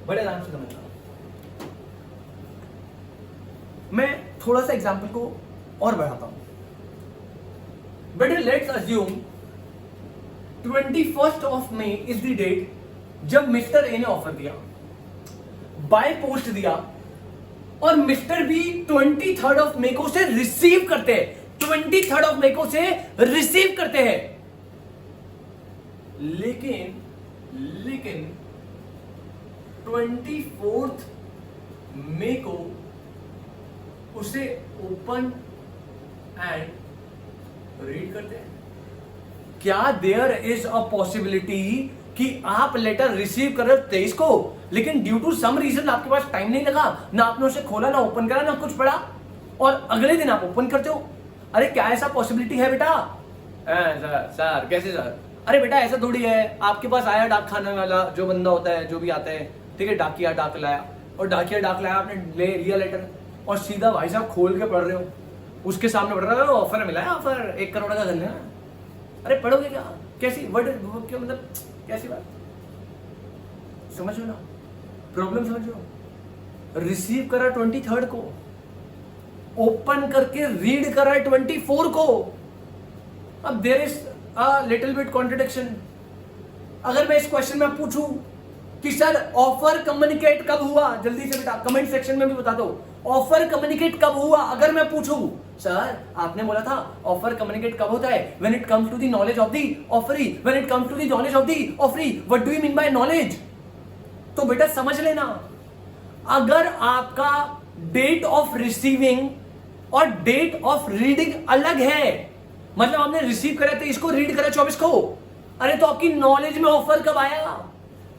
बड़े आराम से समझना। मैं थोड़ा सा एग्जाम्पल को और बढ़ाता हूं। बेटा let's assume 21st of May is the date जब मिस्टर ए ने ऑफर दिया, बाय पोस्ट दिया, और मिस्टर बी 23rd ऑफ मई को उसे रिसीव करते हैं। 23rd ऑफ मई को उसे रिसीव करते हैं, लेकिन 24th मई को उसे ओपन एंड रीड करते हैं। क्या देयर इज अ पॉसिबिलिटी कि आप लेटर रिसीव कर रहे हो 23 को, लेकिन ड्यू टू सम रीजन आपके पास टाइम नहीं लगा, ना आपने उसे खोला, ना ओपन करा, ना कुछ पढ़ा, और अगले दिन आप ओपन करते हो? अरे क्या ऐसा पॉसिबिलिटी है बेटा? सर कैसे सर? अरे बेटा ऐसा थोड़ी है, आपके पास आया डाक खाने वाला जो बंदा होता है, जो भी आता है, ठीक है, डाकिया डाक लाया, और डाकिया डाक लाया, आपने ले लिया लेटर और सीधा भाई साहब खोल के पढ़ रहे हो, उसके सामने पढ़ रहे हो ऑफर मिला है, ऑफर 1 करोड़ का धन है। अरे पढ़ोगे क्या? कैसी वर्ड क्या, मतलब कैसी बात? समझो ना, प्रॉब्लम समझो। रिसीव करा 23rd को, ओपन करके रीड करा 24 को। अब there is a little bit contradiction. अगर मैं इस क्वेश्चन में पूछूं कि सर ऑफर कम्युनिकेट कब हुआ, जल्दी से बेटा कमेंट सेक्शन में भी बता दो, ऑफर कम्युनिकेट कब हुआ? अगर मैं पूछूं सर आपने बोला था ऑफर कम्युनिकेट कब होता है? When it comes to the knowledge of the offeree, when it comes to the knowledge of the offeree. What do you mean by knowledge? तो बेटा समझ लेना, अगर आपका डेट ऑफ रिसीविंग और डेट ऑफ रीडिंग अलग है, मतलब आपने रिसीव करा 23 को, रीड करा 24 को, अरे तो आपकी नॉलेज में ऑफर कब आया?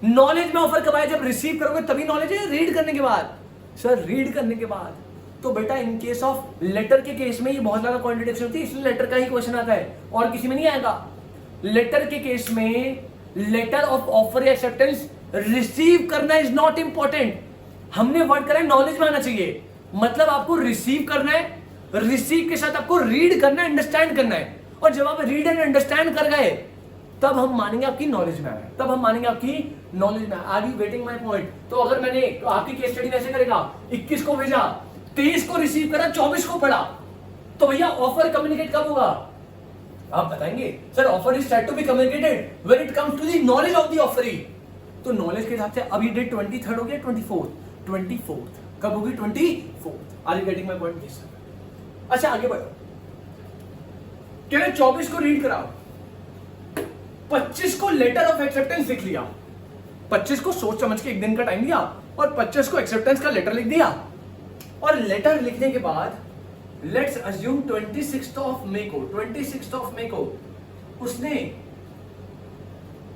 नॉलेज में ऑफर कब आया? जब रिसीव करोगे तभी नॉलेज है, रीड करने के बाद? सर रीड करने के बाद। तो बेटा इन केस ऑफ लेटर के केस में ये बहुत ज्यादा कॉन्ट्रडिक्शन होती है, इसलिए लेटर का ही क्वेश्चन आता है और किसी में नहीं आएगा। लेटर के केस में लेटर ऑफ ऑफर या एक्सेप्टेंस रिसीव करना इज नॉट इंपॉर्टेंट। हमने वर्ड करा है नॉलेज में आना चाहिए, मतलब आपको रिसीव करना है, रिसीव के साथ आपको रीड करना है, अंडरस्टैंड करना है, और जब आप रीड एंड अंडरस्टैंड कर गए तब हम मानेंगे आपकी नॉलेज में आया, तब हम मानेंगे आपकी नॉलेज में। Are you getting my point? तो अगर मैंने आपकी केस स्टडी वैसे करेगा, 21 को भेजा, 23 को रिसीव करा, 24 को पढ़ा, तो भैया ऑफर कम्युनिकेट कब होगा? आप बताएंगे sir offer is said to be communicated when it comes to the knowledge of the offeree. तो नॉलेज के हिसाब से अब ये डेट 23rd हो गया, 24th कब होगी? 24th। Are you getting my point? अच्छा आगे बढ़ो, कह रहे 24 को रीड कराओ, 25 को लेटर ऑफ एक्सेप्टेंस लिख लिया, 25 को सोच समझ के एक दिन का टाइम दिया और 25 को एक्सेप्टेंस का लेटर लिख दिया। और लेटर लिखने के बाद let's assume 26th of May को उसने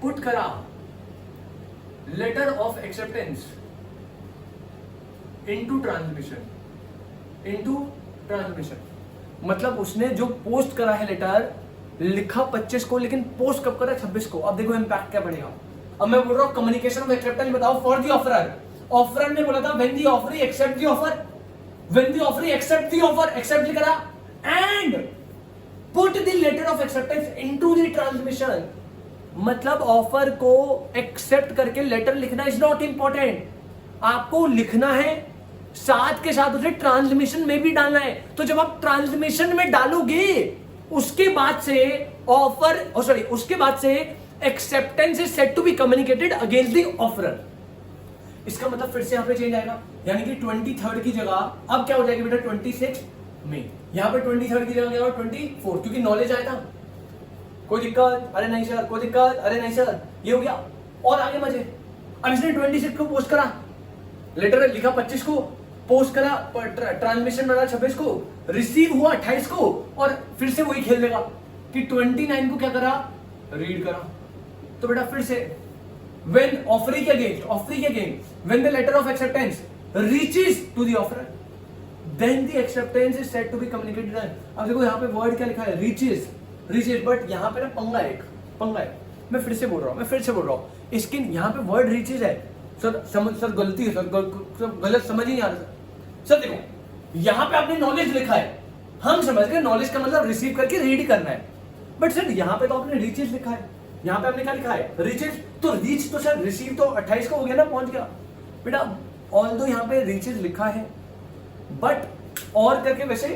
पुट करा letter of acceptance into transmission, मतलब उसने जो पोस्ट करा है लेटर, लिखा 25 को, लेकिन पोस्ट कब करा? 26 को। अब देखो इंपैक्ट क्या पड़ेगा। अब मैं बोल रहा हूं कम्युनिकेशन ऑफ एक्सेप्टेंस बताओ फॉर द ऑफरर। ऑफरर ने बोला था when the offeree accept the offer, when the offeree accept the offer, accept करा and put the letter of acceptance into the transmission, मतलब ऑफर को एक्सेप्ट करके letter लिखना is not important, आपको लिखना है, साथ के साथ उसे ट्रांसमिशन में भी डालना है। तो जब आप ट्रांसमिशन में डालोगे उसके बाद से उसके बाद से acceptance is said to be communicated against the offeror. इसका मतलब फिर से यहां पे चेंज आएगा, यानी कि 23rd की जगह अब क्या हो जाएगी बेटा? 26 मई। यहां पे 23rd की जगह क्या होगा? 24, क्योंकि नॉलेज आया था। कोई दिक्कत? अरे नहीं सर। कोई दिक्कत? अरे नहीं सर। ये हो गया। और आगे मजे, अब इसने 26 को पोस्ट करा, लेटर लिखा 25 को, पोस्ट करा, ट्रांसमिशन बना 26 को, रिसीव हुआ 28 को, और फिर से वही खेल देगा कि 29 को क्या करा? रीड करा। तो बेटा फिर से व्हेन ऑफरी के against when the letter of acceptance reaches to the offeror then the acceptance is said to be communicated. अब देखो यहाँ पे वर्ड क्या लिखा है? रीचेस, बट यहाँ पे ना पंगा है। मैं फिर से बोल रहा हूँ इसके यहाँ पे वर्ड रीचेस है। सर गलती है सर, गलत समझ ही नहीं आ रहा सर। देखो यहाँ पे आपने नॉलेज लिखा है, हम समझ गए नॉलेज का मतलब रिसीव करके रीड करना है, बट सर यहाँ पे तो आपने रीचेस लिखा है, यहाँ पे आपने क्या लिखा है? रीचेस। तो रीच तो सर रिसीव तो 28 को हो गया ना, पहुंच गया बेटा। ऑल्दो यहाँ पे रीचेस लिखा है, बट और करके वैसे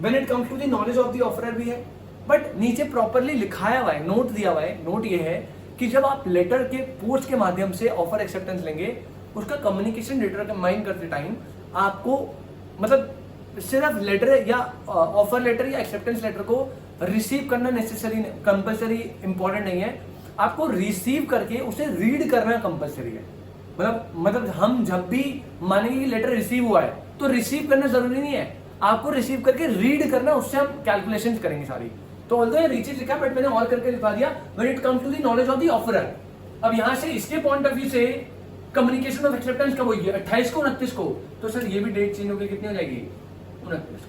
when it comes to the knowledge of the offeror भी है, बट नीचे प्रॉपरली लिखाया हुआ है, नोट दिया हुआ है। नोट ये है कि जब आप लेटर के पोस्ट के माध्यम से ऑफर एक्सेप्टेंस लेंगे, उसका कम्युनिकेशन डिटरमाइन करते टाइम आपको मतलब सिर्फ लेटर या ऑफर लेटर या एक्सेप्टेंस लेटर को रिसीव करना नेसेसरी कंपलसरी इंपॉर्टेंट नहीं है, आपको रिसीव करके उसे रीड करना कंपलसरी है। मतलब हम जब भी मानेंगे कि लेटर रिसीव हुआ है तो रिसीव करना जरूरी नहीं है, आपको रिसीव करके रीड करना, उससे हम कैलकुलेशंस करेंगे सारी। तो ऑल्दो ये रीचेस लिखा है, बट मैंने और करके लिखा दिया when it comes to the knowledge of the offeror. अब यहां से इसके पॉइंट ऑफ व्यू से कम्युनिकेशन ऑफ एक्सेप्टेंस कब होगी? 28 को, 29 को। तो सर ये भी डेट चेंज होगी, कितनी हो जाएगी? 29 को।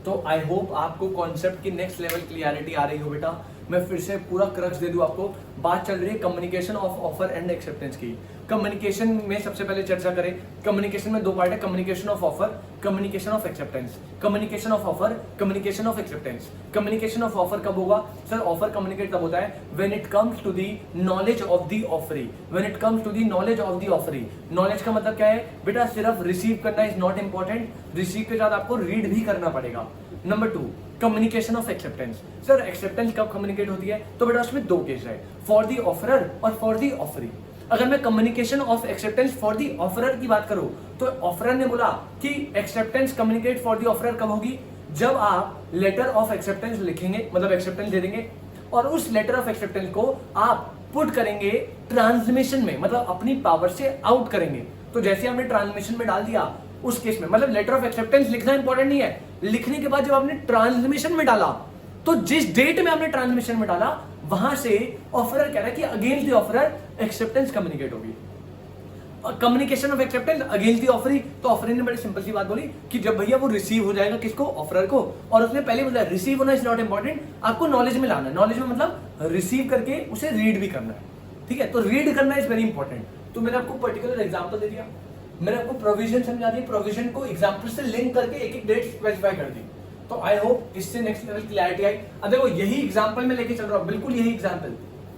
तो आई होप आपको कॉन्सेप्ट की नेक्स्ट लेवल क्लियरिटी आ रही हो बेटा। मैं फिर से पूरा क्रक्स दे दूं आपको। बात चल रही है communication of offer and acceptance की। कम्युनिकेशन में सबसे पहले चर्चा करें, कम्युनिकेशन में दो पार्ट है, communication of offer, communication of acceptance. Communication of offer, communication of acceptance. Communication of offer कब होगा? सर ऑफर कम्युनिकेट तब होता है when it comes to the knowledge of the offeree, when it comes to the knowledge of the offeree. Knowledge का मतलब क्या है बेटा? सिर्फ रिसीव करना इज नॉट इंपॉर्टेंट, रिसीव के साथ आपको रीड भी करना पड़ेगा। Number 2, communication of acceptance. Sir acceptance कब कम्युनिकेट होती है? तो बेटा उसमें दो केस है, फॉर दी ऑफरर और फॉर दी ऑफरी। अगर मैं communication of acceptance for the offeror की बात करूं तो ऑफरर ने बोला कि acceptance communicate for the offeror कब होगी, जब आप लेटर ऑफ एक्सेप्टेंस लिखेंगे, मतलब एक्सेप्टेंस दे देंगे और उस लेटर ऑफ एक्सेप्टेंस को आप पुट करेंगे ट्रांसमिशन में, मतलब अपनी पावर से आउट करेंगे। तो जैसे हमने ट्रांसमिशन में डाल दिया उस केस में, मतलब लेटर ऑफ एक्सेप्टेंस लिखना इंपॉर्टेंट नहीं है, लिखने के बाद जब आपने ट्रांसमिशन में डाला तो जिस डेट में आपने ट्रांसमिशन में डाला वहां से ऑफरर कह रहा है कि against the offeror acceptance communicate होगी। Communication of acceptance against the offeree, तो ऑफरी ने बड़ी सिंपल सी बात बोली कि जब भैया वो रिसीव हो जाएगा किसको, ऑफरर को, और उसने पहले बोला रिसीव होना इज नॉट इंपॉर्टेंट, आपको नॉलेज में लाना है। नॉलेज में मतलब रिसीव करके उसे रीड भी करना है, ठीक है, तो रीड करना इज वेरी इंपॉर्टेंट। तो मैंने आपको पर्टिकुलर एग्जांपल दे दिया, मैंने आपको प्रोविजन समझा दी, प्रोविजन को एग्जांपल से लिंक करके एक एक डेट स्पेसिफाई कर दी। तो आई होप इससे नेक्स्ट लेवल क्लैरिटी आई। अब देखो यही एग्जांपल में लेके चल रहा हूं, बिल्कुल यही एग्जांपल,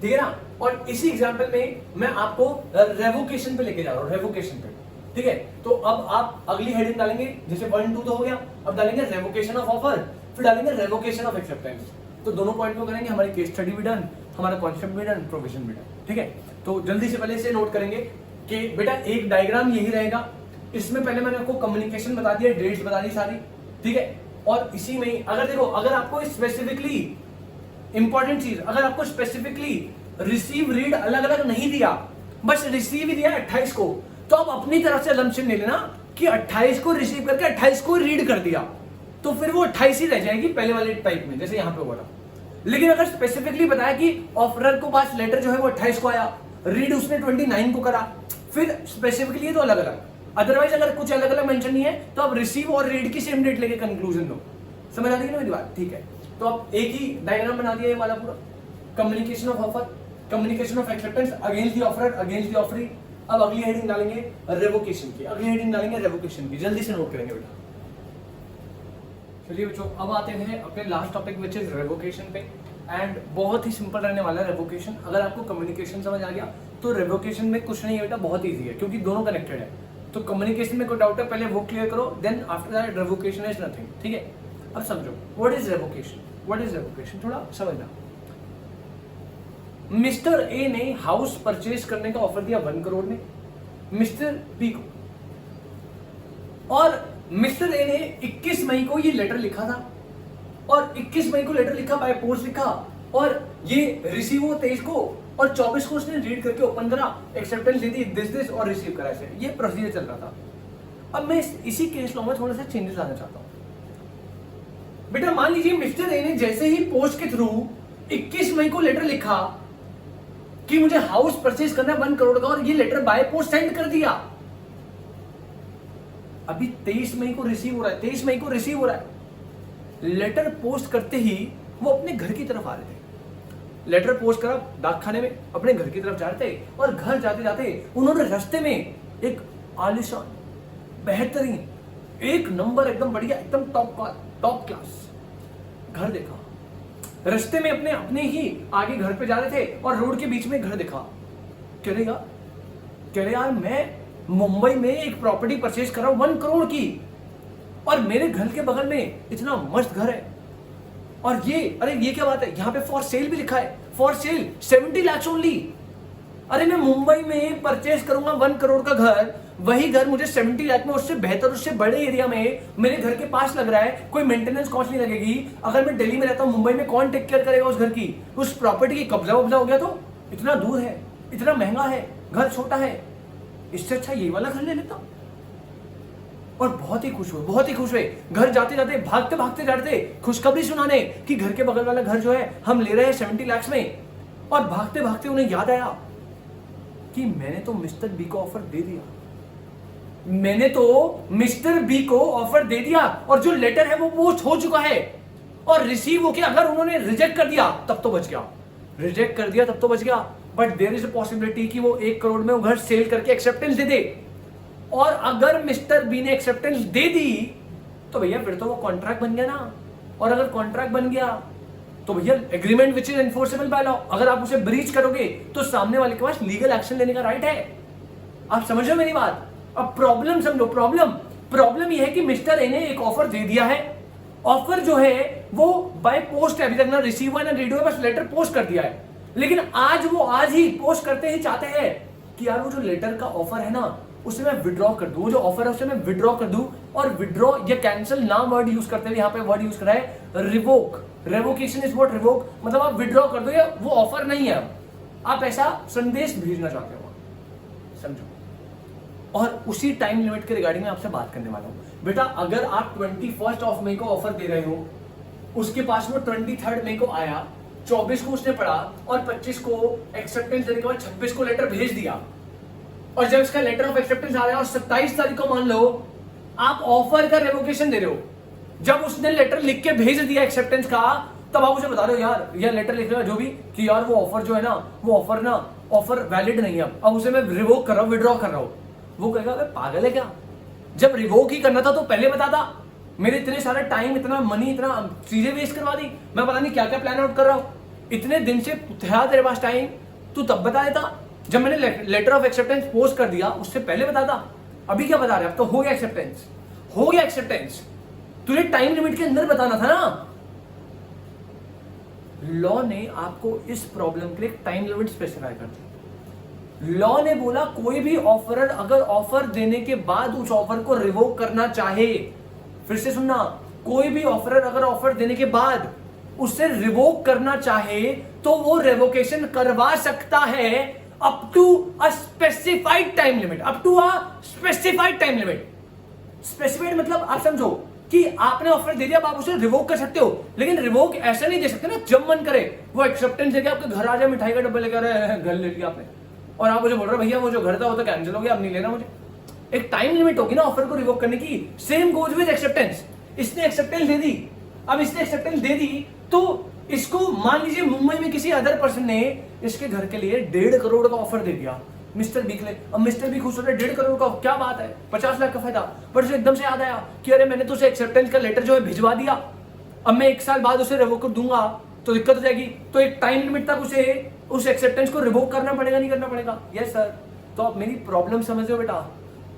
ठीक है ना, और इसी एग्जांपल में मैं आपको रेवोकेशन पे लेके जा रहा हूं, रेवोकेशन पे, ठीक है। तो अब आप अगली हेडिंग डालेंगे, जैसे 1 2 तो हो गया, अब डालेंगे रेवोकेशन ऑफ ऑफर, फिर डालेंगे रेवोकेशन ऑफ एक्सेप्टेंस। तो दोनों पॉइंट को करेंगे, हमारी केस स्टडी भी डन, हमारा कॉन्सेप्ट भी डन, प्रोविजन भी डन, ठीक है। तो जल्दी से पहले इसे नोट करेंगे कि बेटा एक डायग्राम यही रहेगा, इसमें पहले मैंने आपको कम्युनिकेशन बता दिया, डेट्स बता दी सारी, ठीक है, और इसी में अगर देखो, अगर आपको स्पेसिफिकली इंपॉर्टेंट चीज, अगर आपको स्पेसिफिकली रिसीव रीड अलग अलग नहीं दिया, बस रिसीव ही दिया 28 को, तो आप अपनी तरफ से असम्पशन ले लेना कि 28 को रिसीव करके 28 को रीड कर दिया, तो फिर वो 28 ही रह जाएगी पहले वाले टाइप में, जैसे यहां पे हुआ था। लेकिन अगर स्पेसिफिकली बताया कि ऑफरर को पास लेटर जो है वो 28 को आया, रीड उसने 29 को करा, फिर स्पेसिफिकली तो अलग अलग, अदरवाइज अगर कुछ अलग अलग मेंशन नहीं है तो आप रिसीव और रीड की सेम डेट लेके कंक्लूजन दो। समझ आ रही है ना मेरी बात, ठीक है। तो आप एक ही डायग्राम बना दिया ये वाला पूरा, communication of offer, communication of acceptance against the offeror, against the offeree. अब अगली हेडिंग डालेंगे रेवोकेशन की, अगली हेडिंग डालेंगे रेवोकेशन की, जल्दी से नोट करेंगे बेटा। चलिए बच्चों अब आते हैं अपने last topic which is revocation पे, एंड बहुत ही सिंपल रहने वाला है रेवोकेशन। अगर आपको कम्युनिकेशन समझ आ गया तो रेवोकेशन में कुछ नहीं है बेटा, बहुत ईजी है, क्योंकि दोनों कनेक्टेड है। तो कम्युनिकेशन में कोई डाउट है पहले वो क्लियर करो, then after that revocation is nothing, ठीक है। अब समझो what is revocation, what is revocation, थोड़ा समझना। मिस्टर ए ने हाउस परचेज करने का ऑफर दिया 1 करोड़ में मिस्टर बी को, और मिस्टर ए ने 21 मई को ये लेटर लिखा था, और 21 मई को लेटर लिखा, बाय पोस्ट लिखा, और ये रिसीव हो 23 को, और 24 को उसने रीड करके ओपन करा, एक्सेप्टेंस दे दी दिस और रिसीव करा, ऐसे ये प्रोसीजर चल रहा था। अब मैं इसी केस लॉ में थोड़ा सा चेंजेस लाना चाहता हूं। बेटा मान लीजिए मिस्टर ए ने जैसे ही पोस्ट के थ्रू 21 मई को लेटर लिखा कि मुझे हाउस परचेज करना है 1 करोड़ का, और ये लेटर बाय पोस्ट सेंड कर दिया, अभी 23 मई को रिसीव हो रहा है, 23 मई को रिसीव हो रहा है, लेटर पोस्ट करते ही वो अपने घर की तरफ आ रहे थे, लेटर पोस्ट करा डाकखाने में, अपने घर की तरफ जा रहे थे, और घर जाते जाते उन्होंने रास्ते में एक आलिशान बेहतरीन एक नंबर एकदम बढ़िया एकदम टॉप क्लास घर देखा। रास्ते में अपने ही आगे घर पे जा रहे थे और रोड के बीच में घर देखा, कह रहे यार मैं मुंबई में एक प्रॉपर्टी परचेज कर रहा हूं 1 करोड़ की, और मेरे घर के बगल में इतना मस्त घर है, और ये क्या बात है, यहाँ पे फॉर सेल भी लिखा है, फॉर सेल 70 लाख ओनली। अरे मैं मुंबई में परचेज करूंगा 1 करोड़ का घर, वही घर मुझे 70 लाख में, उससे बेहतर उससे बड़े एरिया में मेरे घर के पास लग रहा है, कोई मेंटेनेंस कॉस्ट नहीं लगेगी। अगर मैं दिल्ली में रहता हूँ, मुंबई में कौन टेक केयर करेगा उस घर की, उस प्रॉपर्टी की कब्जा वब्जा हो गया तो इतना दूर है, इतना महंगा है, घर छोटा है, इससे अच्छा ये वाला घर ले लेता हूं। और बहुत ही खुश हुए, घर जाते जाते भागते भागते जाते खुशखबरी सुनाने कि घर के बगल वाला घर जो है हम ले रहे हैं 70 लाख में, और भागते भागते उन्हें याद आया कि मैंने तो मिस्टर बी को ऑफर दे दिया, मैंने तो मिस्टर बी को ऑफर दे दिया, और जो लेटर है वो पोस्ट हो चुका है, और रिसीव होके अगर उन्होंने रिजेक्ट कर दिया तब तो बच गया, रिजेक्ट कर दिया तब तो बच गया, but there is a possibility कि वो 1 करोड़ में वो घर सेल करके एक्सेप्टेंस दे दे, और अगर मिस्टर बी ने एक्सेप्टेंस दे दी तो भैया फिर तो वो कॉन्ट्रैक्ट बन गया ना, और अगर कॉन्ट्रैक्ट बन गया तो भैया agreement which is enforceable by law, अगर आप उसे ब्रीच करोगे तो सामने वाले के पास लीगल एक्शन लेने का राइट है। आप समझ रहे हो मेरी बात। अब प्रॉब्लम समझो, प्रॉब्लम यह है कि मिस्टर ए ने एक ऑफर दे दिया है, ऑफर जो है वो बाय पोस्ट है, अभी तक ना रिसीव हुआ ना रीड हुआ, बस लेटर पोस्ट कर दिया है, लेकिन आज ही पोस्ट करते ही चाहते हैं कि यार वो जो लेटर का ऑफर है ना उसे मैं विड्रॉ कर दूं, वो जो ऑफर है उसे मैं विड्रॉ कर दूं। और विड्रॉ या कैंसिल ना वर्ड यूज करते हुए यहाँ पे वर्ड यूज करा है revoke. Revocation is what revoke, मतलब आप विड्रॉ कर दो या वो ऑफर नहीं है, आप ऐसा संदेश भेजना चाहते हो, समझो। और उसी टाइम लिमिट के रिगार्डिंग में आपसे बात करने वाला हूं। बेटा अगर आप 21 ऑफ मई को ऑफर दे रहे हो, उसके पास वो 23 मई को आया, 24 को उसने पढ़ा और 25 को एक्सेप्टेंस देने के बाद 26 को लेटर भेज दिया, और जब इसका लेटर ऑफ एक्सेप्टेंस आ रहा है और 27 तारीख को मान लो आप ऑफर का रेवोकेशन दे रहे हो, जब उसने लेटर लिख के भेज दिया एक्सेप्टेंस का, तब आप उसे बता रहे हो यार यह लेटर लिख रहा है जो भी कि यार वो ऑफर जो है ना वो ऑफर वैलिड नहीं है, अब उसे मैं रिवोक कर रहा हूं, विड्रॉ कर रहा हूं। वो कहेगा अबे पागल है क्या, जब रिवोक ही करना था तो पहले बताता, मेरे इतने सारा टाइम, इतना मनी, इतना चीजें वेस्ट करवा दी, मैं पता नहीं क्या क्या प्लान आउट कर रहा हूं, इतने दिन से था तेरे पास टाइम, तू तब बता देता, जब मैंने लेटर ऑफ एक्सेप्टेंस पोस्ट कर दिया उससे पहले बताता। अभी क्या बता रहे अब तो हो गया एक्सेप्टेंस, हो गया एक्सेप्टेंस, तुझे टाइम लिमिट के अंदर बताना था ना। लॉ ने आपको इस प्रॉब्लम के लिए टाइम लिमिट स्पेसिफाई कर दी। लॉ ने बोला कोई भी ऑफरर अगर ऑफर देने के बाद उस ऑफर को रिवोक करना चाहे, फिर से सुनना, कोई भी ऑफरर अगर ऑफर देने के बाद उसे रिवोक करना चाहे तो वो रेवोकेशन करवा सकता है up to a specified time limit, up to a specified time limit. Specified मतलब आप समझो कि आपने ऑफर दे दिया, आप उसे रिवोक कर सकते हो, लेकिन रिवोक ऐसा नहीं दे सकते ना जब मन करे वो एक्सेप्टेंस लेके आपके घर आ जाए, मिठाई का डब्बा लेकर घर ले लिया आपने और आप मुझे बोल रहे हो भैया वो जो घर था वो तो कैंसिल हो गया, अब नहीं लेना मुझे। एक टाइम लिमिट होगी ना ऑफर को रिवोक करने की। सेम गोज विद एक्सेप्टेंस, इसने एक्सेप्टेंस दे दी, अब इसने एक्सेप्टेंस दे दी तो इसको मान लीजिए मुंबई में किसी अदर पर्सन ने इसके घर के लिए 1.5 करोड़ का ऑफर दे दिया मिस्टर बी के लिए। अब मिस्टर बी खुश हो रहे 1.5 करोड़ का क्या बात है, 50 लाख का फायदा, पर उसे एकदम से याद आया कि अरे मैंने तो उसे एक्सेप्टेंस का लेटर जो है भिजवा दिया, अब मैं 1 साल बाद उसे रिवोक कर दूंगा तो दिक्कत हो जाएगी, तो एक टाइम लिमिट तक उसे उस एक्सेप्टेंस को रिवोक करना पड़ेगा, नहीं करना पड़ेगा? Yes sir. तो आप मेरी प्रॉब्लम समझ रहे हो बेटा,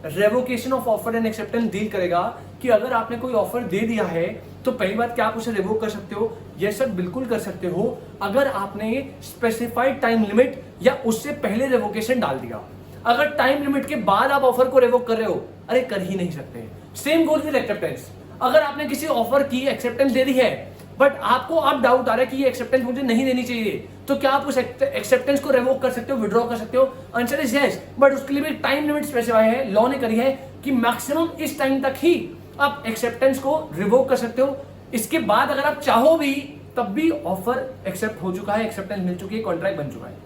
revocation of offer and acceptance deal करेगा कि अगर आपने कोई ऑफर दे दिया है तो पहली बात क्या आप उसे रिवोक कर सकते हो? यस सर बिल्कुल कर सकते हो, अगर आपने स्पेसिफाइड टाइम लिमिट या उससे पहले रेवोकेशन डाल दिया। अगर टाइम लिमिट के बाद आप ऑफर को रिवोक कर रहे हो, अरे कर ही नहीं सकते। सेम गोल विद एक्सेप्टेंस, अगर आपने किसी ऑफर की एक्सेप्टेंस दे दी है बट आपको अब डाउट आ रहा है कि ये एक्सेप्टेंस मुझे नहीं देनी चाहिए, तो क्या आप उस एक्सेप्टेंस को रिवोक कर सकते हो, विड्रॉ कर सकते हो? आंसर इज यस, बट उसके लिए भी टाइम लिमिट स्पेसिफाई है, लॉ ने करी है कि मैक्सिमम इस टाइम तक ही आप एक्सेप्टेंस को रिवोक कर सकते हो। इसके बाद अगर आप चाहो भी तब भी ऑफर एक्सेप्ट हो चुका है, एक्सेप्टेंस मिल चुकी है, कॉन्ट्रैक्ट बन चुका है।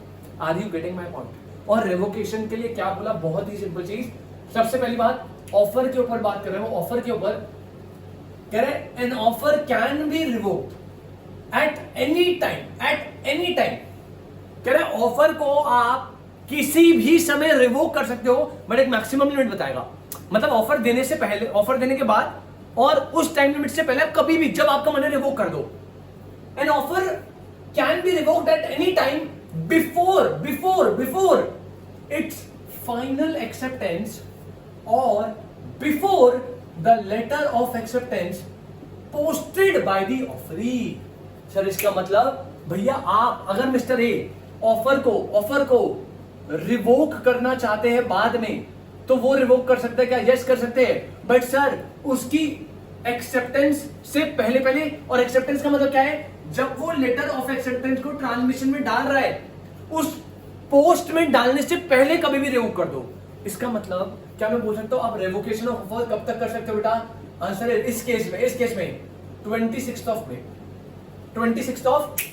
Are you getting my point? और रेवोकेशन के लिए क्या बोला, बहुत ही सिंपल चीज। सबसे पहली बात ऑफर के ऊपर बात कर रहे हो, ऑफर के ऊपर कह रहे N offer can be revoked at any time, eight any time. कह रहे ऑफर को आप किसी भी समय रिवोक कर सकते हो, बट एक मैक्सिमम लिमिट बताएगा। मतलब ऑफर देने से पहले, ऑफर देने के बाद और उस टाइम लिमिट से पहले कभी भी जब आपका मन है रिवोक कर दो। An offer can be revoked at any time before its final acceptance और before the letter of acceptance posted by the offeree. Sir इसका मतलब भैया आप अगर मिस्टर ए ऑफर को रिवोक करना चाहते हैं बाद में तो वो रिवोक कर सकते हैं क्या? यस कर सकते हैं, बट सर उसकी एक्सेप्टेंस से पहले और एक्सेप्टेंस का मतलब क्या है? जब वो लेटर ऑफ एक्सेप्टेंस को ट्रांसमिशन में डाल रहा है उस पोस्ट में डालने से पहले कभी भी रिवोक कर दो। इसका मतलब क्या मैं बोल सकता हूं आप रेवोकेशन ऑफ ऑफर कब तक कर सकते हो बेटा? आंसर है इस केस में 26 ऑफ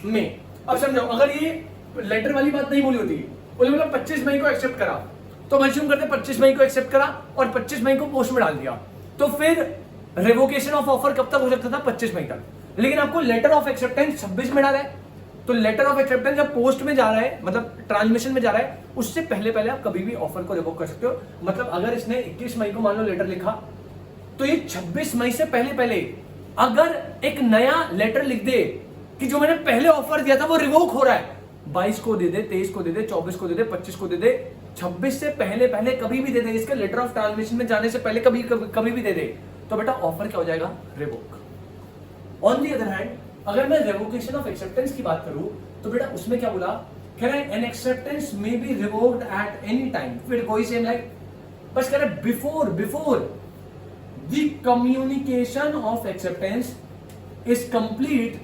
मई। अब समझो अगर ये लेटर वाली बात नहीं बोली होती, मतलब 25 मई को एक्सेप्ट करा, तो मैं अज्यूम करते 25 मई को एक्सेप्ट करा और 25 मई को पोस्ट में डाल दिया, तो फिर रेवोकेशन ऑफ ऑफर कब तक हो सकता था? 25 मई तक। लेकिन आपको लेटर ऑफ एक्सेप्टेंस 26 में डाला है, तो लेटर ऑफ एक्सेप्टेंस जब पोस्ट में जा रहा है, मतलब ट्रांसमिशन में जा रहा है, उससे पहले आप कभी भी ऑफर को रिवोक कर सकते हो। मतलब अगर इसने 21 मई को मान लो लेटर लिखा, तो ये 26 मई से पहले अगर एक नया लेटर लिख दे कि जो मैंने पहले ऑफर दिया था वो रिवोक हो रहा है, 22 को दे दे, 23 को दे दे, 24 को दे दे, 25 को दे दे, 26 से पहले कभी भी दे दे, इसके लेटर ऑफ ट्रांसमिशन में जाने से पहले कभी भी दे दे, तो बेटा ऑफर क्या हो जाएगा? Revoke. On the other hand अगर मैं रेवोकेशन ऑफ एक्सेप्टेंस की बात करूं तो बेटा उसमें क्या बोला कह रहे N acceptance may be revoked at any time, फिर कोई सेम लाइक, बस कह रहे before the communication of acceptance is complete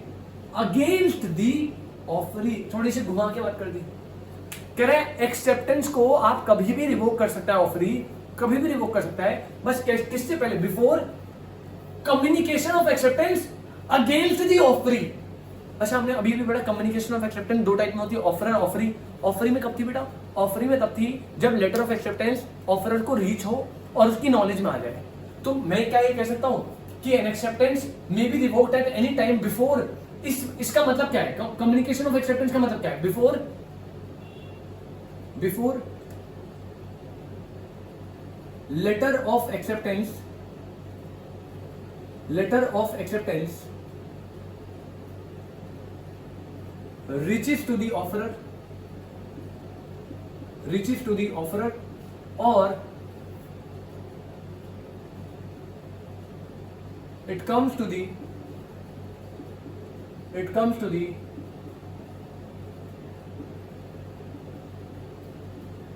against the offeree. थोड़ी सी घुमा के बात कर दी, कह रहे हैं एक्सेप्टेंस को आप कभी भी रिवोक कर सकता है, ऑफरी कभी भी रिवोक कर सकता है, बस किससे पहले, before communication of acceptance against the offeree. अच्छा, हमने अभी भी पढ़ा कम्युनिकेशन ऑफ एक्सेप्टेंस दो टाइप में होती है, ऑफर एंड ऑफरी। ऑफरी में कब थी बेटा, ऑफरी में तब थी जब लेटर ऑफ एक्सेप्टेंस ऑफरर को रीच हो और उसकी नॉलेज में आ जाए। तो मैं क्या ये कह सकता हूं कि N acceptance may be revoked at any time before, इसका मतलब क्या है, कम्युनिकेशन ऑफ एक्सेप्टेंस का मतलब क्या है, before letter of acceptance reaches to the offerer or it comes to the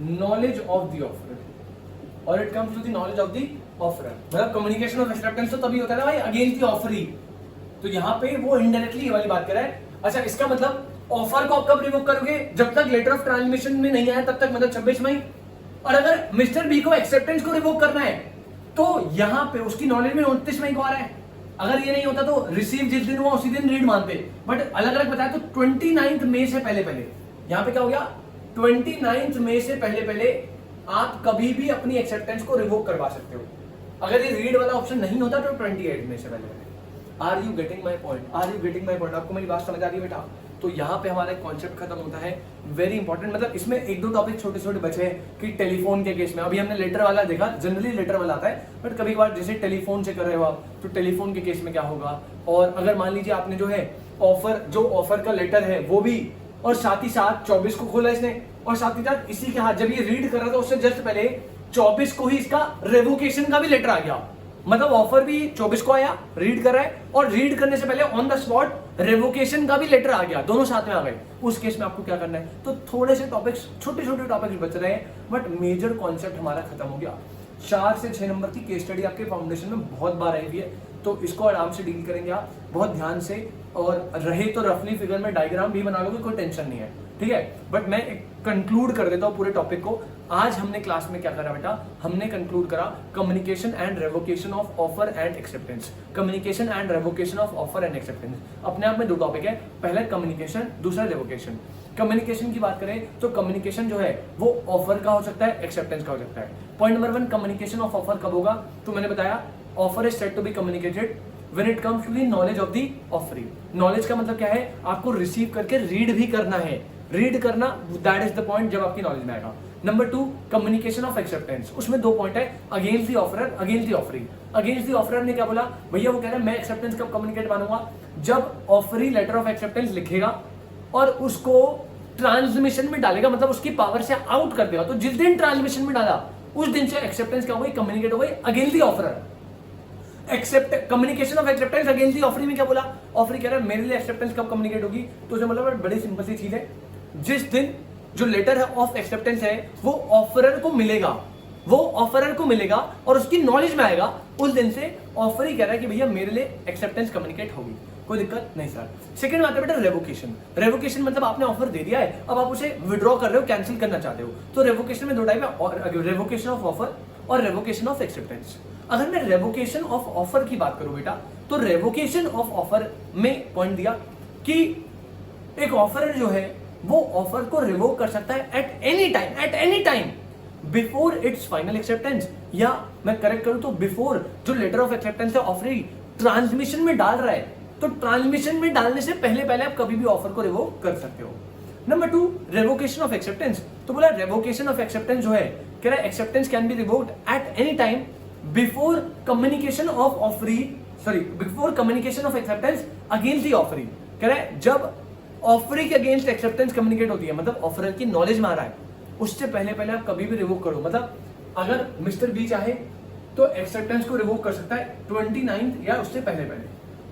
knowledge of the offerer, और it comes to the knowledge of the offerer. मतलब कम्युनिकेशन ऑफ एक्सेप्टेंस तो तभी होता है ना भाई अगेंस्ट द ऑफरी, तो यहाँ पे वो इनडायरेक्टली ये वाली बात कर रहा है। अच्छा, इसका मतलब ऑफर को आप कब रिवोक करोगे, जब तक लेटर ऑफ ट्रांसमिशन में नहीं आया तब तक, मतलब 26 मई। और अगर मिस्टर बी को एक्सेप्टेंस को रिवोक करना है तो यहाँ पे उसकी नॉलेज में 29 मई को आ रहा है। अगर ये नहीं होता तो रिसीव जिस दिन हुआ उसी दिन रीड मानते, बट अलग अलग बताया तो 29 मई से पहले यहाँ पे क्या हो गया, 29 मई से पहले आप कभी भी अपनी एक्सेप्टेंस को रिवोक करवा सकते हो। अगर ये रीड वाला ऑप्शन नहीं होता तो 28 मई से पहले। Are you getting my point? आपको मेरी बात समझ आ रही है बेटा? तो यहाँ पे हमारा एक कॉन्सेप्ट खत्म होता है, वेरी इंपॉर्टेंट। मतलब इसमें एक दो टॉपिक छोटे छोटे बचे हैं कि टेलीफोन के केस में अभी हमने लेटर वाला देखा, जनरली लेटर वाला आता है, बट कभी कभार जैसे टेलीफोन से कर रहे हो आप तो टेलीफोन के केस में क्या होगा। और अगर मान लीजिए आपने जो है ऑफर का लेटर है वो भी, और साथ ही साथ 24 को खोला इसने, और साथ ही साथ इसी के हाथ जब ये रीड कर रहा था उससे जस्ट पहले 24 को ही इसका रेवोकेशन का भी लेटर आ गया। मतलब ऑफर भी 24 को आया, रीड कर रहा है, और रीड करने से पहले ऑन द स्पॉट रेवोकेशन का भी लेटर आ गया, दोनों साथ में आ गए। उस केस में आपको क्या करना है, तो थोड़े से टॉपिक्स, छोटे छोटे टॉपिक्स बच रहे हैं, बट मेजर कॉन्सेप्ट हमारा खत्म हो गया। 4 से 6 नंबर की केस स्टडी आपके फाउंडेशन में बहुत बार आई हुई है, तो इसको आराम से डील करेंगे आप बहुत ध्यान से, और रहे तो रफली फिगर में डायग्राम भी बना लोगे, कोई टेंशन नहीं है, ठीक है। बट मैं कंक्लूड कर देता हूं पूरे टॉपिक को। आज हमने क्लास में क्या करा बेटा, हमने कंक्लूड करा communication and revocation of offer and acceptance. Communication and revocation of offer and acceptance अपने आप में दो टॉपिक है, पहला कम्युनिकेशन, दूसरा रेवोकेशन। कम्युनिकेशन की बात करें तो कम्युनिकेशन जो है वो ऑफर का हो सकता है, एक्सेप्टेंस का हो सकता है। Point number 1, communication of offer कब होगा, तो मैंने बताया offer is said to be communicated when it comes to the knowledge of the offering। Knowledge का मतलब क्या है, आपको रिसीव करके रीड भी करना है, रीड करना, दैट इज द पॉइंट जब आपकी नॉलेज में आएगा। नंबर 2, कम्युनिकेशन ऑफ एक्सेप्टेंस, उसमें 2 पॉइंट है, against the offeror, against the offering. Against the offeror ने क्या बोला भैया, वो कह रहा है मैं एक्सेप्टेंस कब कम्युनिकेट मानूंगा, जब ऑफरी लेटर ऑफ एक्सेप्टेंस लिखेगा और उसको ट्रांसमिशन में डालेगा, मतलब उसकी पावर से आउट कर देगा। तो जिस दिन ट्रांसमिशन में डाला उस दिन से एक्सेप्टेंस क्या हो गई, कम्युनिकेट हो गई against the offeror. Communication of acceptance against the offering में क्या बोला, ऑफरिंग कह रहा है मेरे लिए एक्सेप्टेंस कब कम्युनिकेट होगी, तो जो मतलब बड़ी सिंपल सी चीज है, जिस दिन जो लेटर ऑफ एक्सेप्टेंस है वो ऑफरर को मिलेगा और उसकी नॉलेज में आएगा, उस दिन से ऑफर ही कह रहा है कि भैया मेरे लिए एक्सेप्टेंस कम्युनिकेट होगी, कोई दिक्कत नहीं सर। सेकंड बात है बेटा रेवोकेशन। रेवोकेशन मतलब आपने ऑफर दे दिया है, अब आप उसे विड्रॉ कर रहे हो, कैंसिल करना चाहते हो, तो रेवोकेशन में 2 टाइप है, रेवोकेशन ऑफ ऑफर और रेवोकेशन ऑफ एक्सेप्टेंस। अगर मैं रेवोकेशन ऑफ ऑफर की बात करूं बेटा, तो रेवोकेशन ऑफ ऑफर में पॉइंट दिया कि एक ऑफर जो है वो ऑफर को रिवोक कर सकता है eight any time before its final acceptance, या मैं करेक्ट करूं तो बिफोर जो लेटर ऑफ एक्सेप्टेंस है ऑफरिंग ट्रांसमिशन में डाल रहा है, तो ट्रांसमिशन में डालने से पहले आप कभी भी ऑफर को रिवोक कर सकते हो। Number 2, revocation of acceptance. तो बोला रेवोकेशन ऑफ एक्सेप्टेंस जो है, कह रहा है acceptance can be revoked at any time before communication of acceptance against the offering. कह रहा है जब ऑफरिंग के अगेंस्ट एक्सेप्टेंस कम्युनिकेट होती है, मतलब ऑफरर की नॉलेज में आ रहा है, उससे पहले आप कभी भी रिवोक करो। मतलब अगर मिस्टर बी चाहे तो एक्सेप्टेंस को रिवोक कर सकता है 29 या उससे पहले,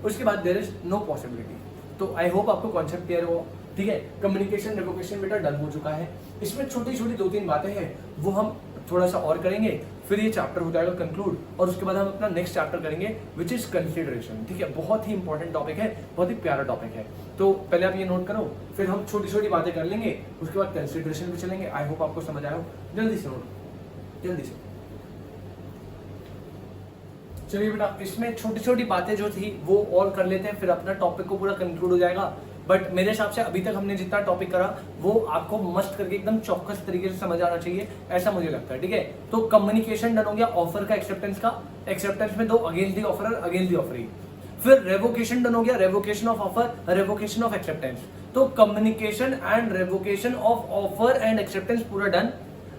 उसके बाद देयर इज नो पॉसिबिलिटी। तो आई होप आपको कॉन्सेप्ट क्लियर हो। ठीक है, कम्युनिकेशन रेवोकेशन बेटा डन हो चुका है। इसमें छोटी छोटी 2-3 बातें हैं वो हम थोड़ा सा और करेंगे, फिर ये चैप्टर हो जाएगा कंक्लूड, और उसके बाद हम अपना नेक्स्ट चैप्टर करेंगे विच इज कंसिडरेशन। ठीक है, बहुत ही इंपॉर्टेंट टॉपिक है, बहुत ही प्यारा टॉपिक है। तो पहले आप ये नोट करो, फिर हम छोटी छोटी बातें कर लेंगे, उसके बाद कंसिडरेशन पे चलेंगे। आई होप आपको समझ आया हो। जल्दी से नोट, जल्दी से। चलिए बेटा, इसमें छोटी छोटी बातें जो थी वो और कर लेते हैं, फिर अपना टॉपिक को पूरा कंक्लूड हो जाएगा। बट मेरे हिसाब से अभी तक हमने जितना टॉपिक करा वो आपको मस्त करके एकदम चौकस तरीके से समझ आना चाहिए, ऐसा मुझे लगता है। ठीक है, तो कम्युनिकेशन डन हो गया, ऑफर का एक्सेप्टेंस का, एक्सेप्टेंस में 2 against the offer, against the offeree. फिर रेवोकेशन डन हो गया, revocation of offer, revocation of acceptance. तो communication and revocation of offer and acceptance पूरा डन।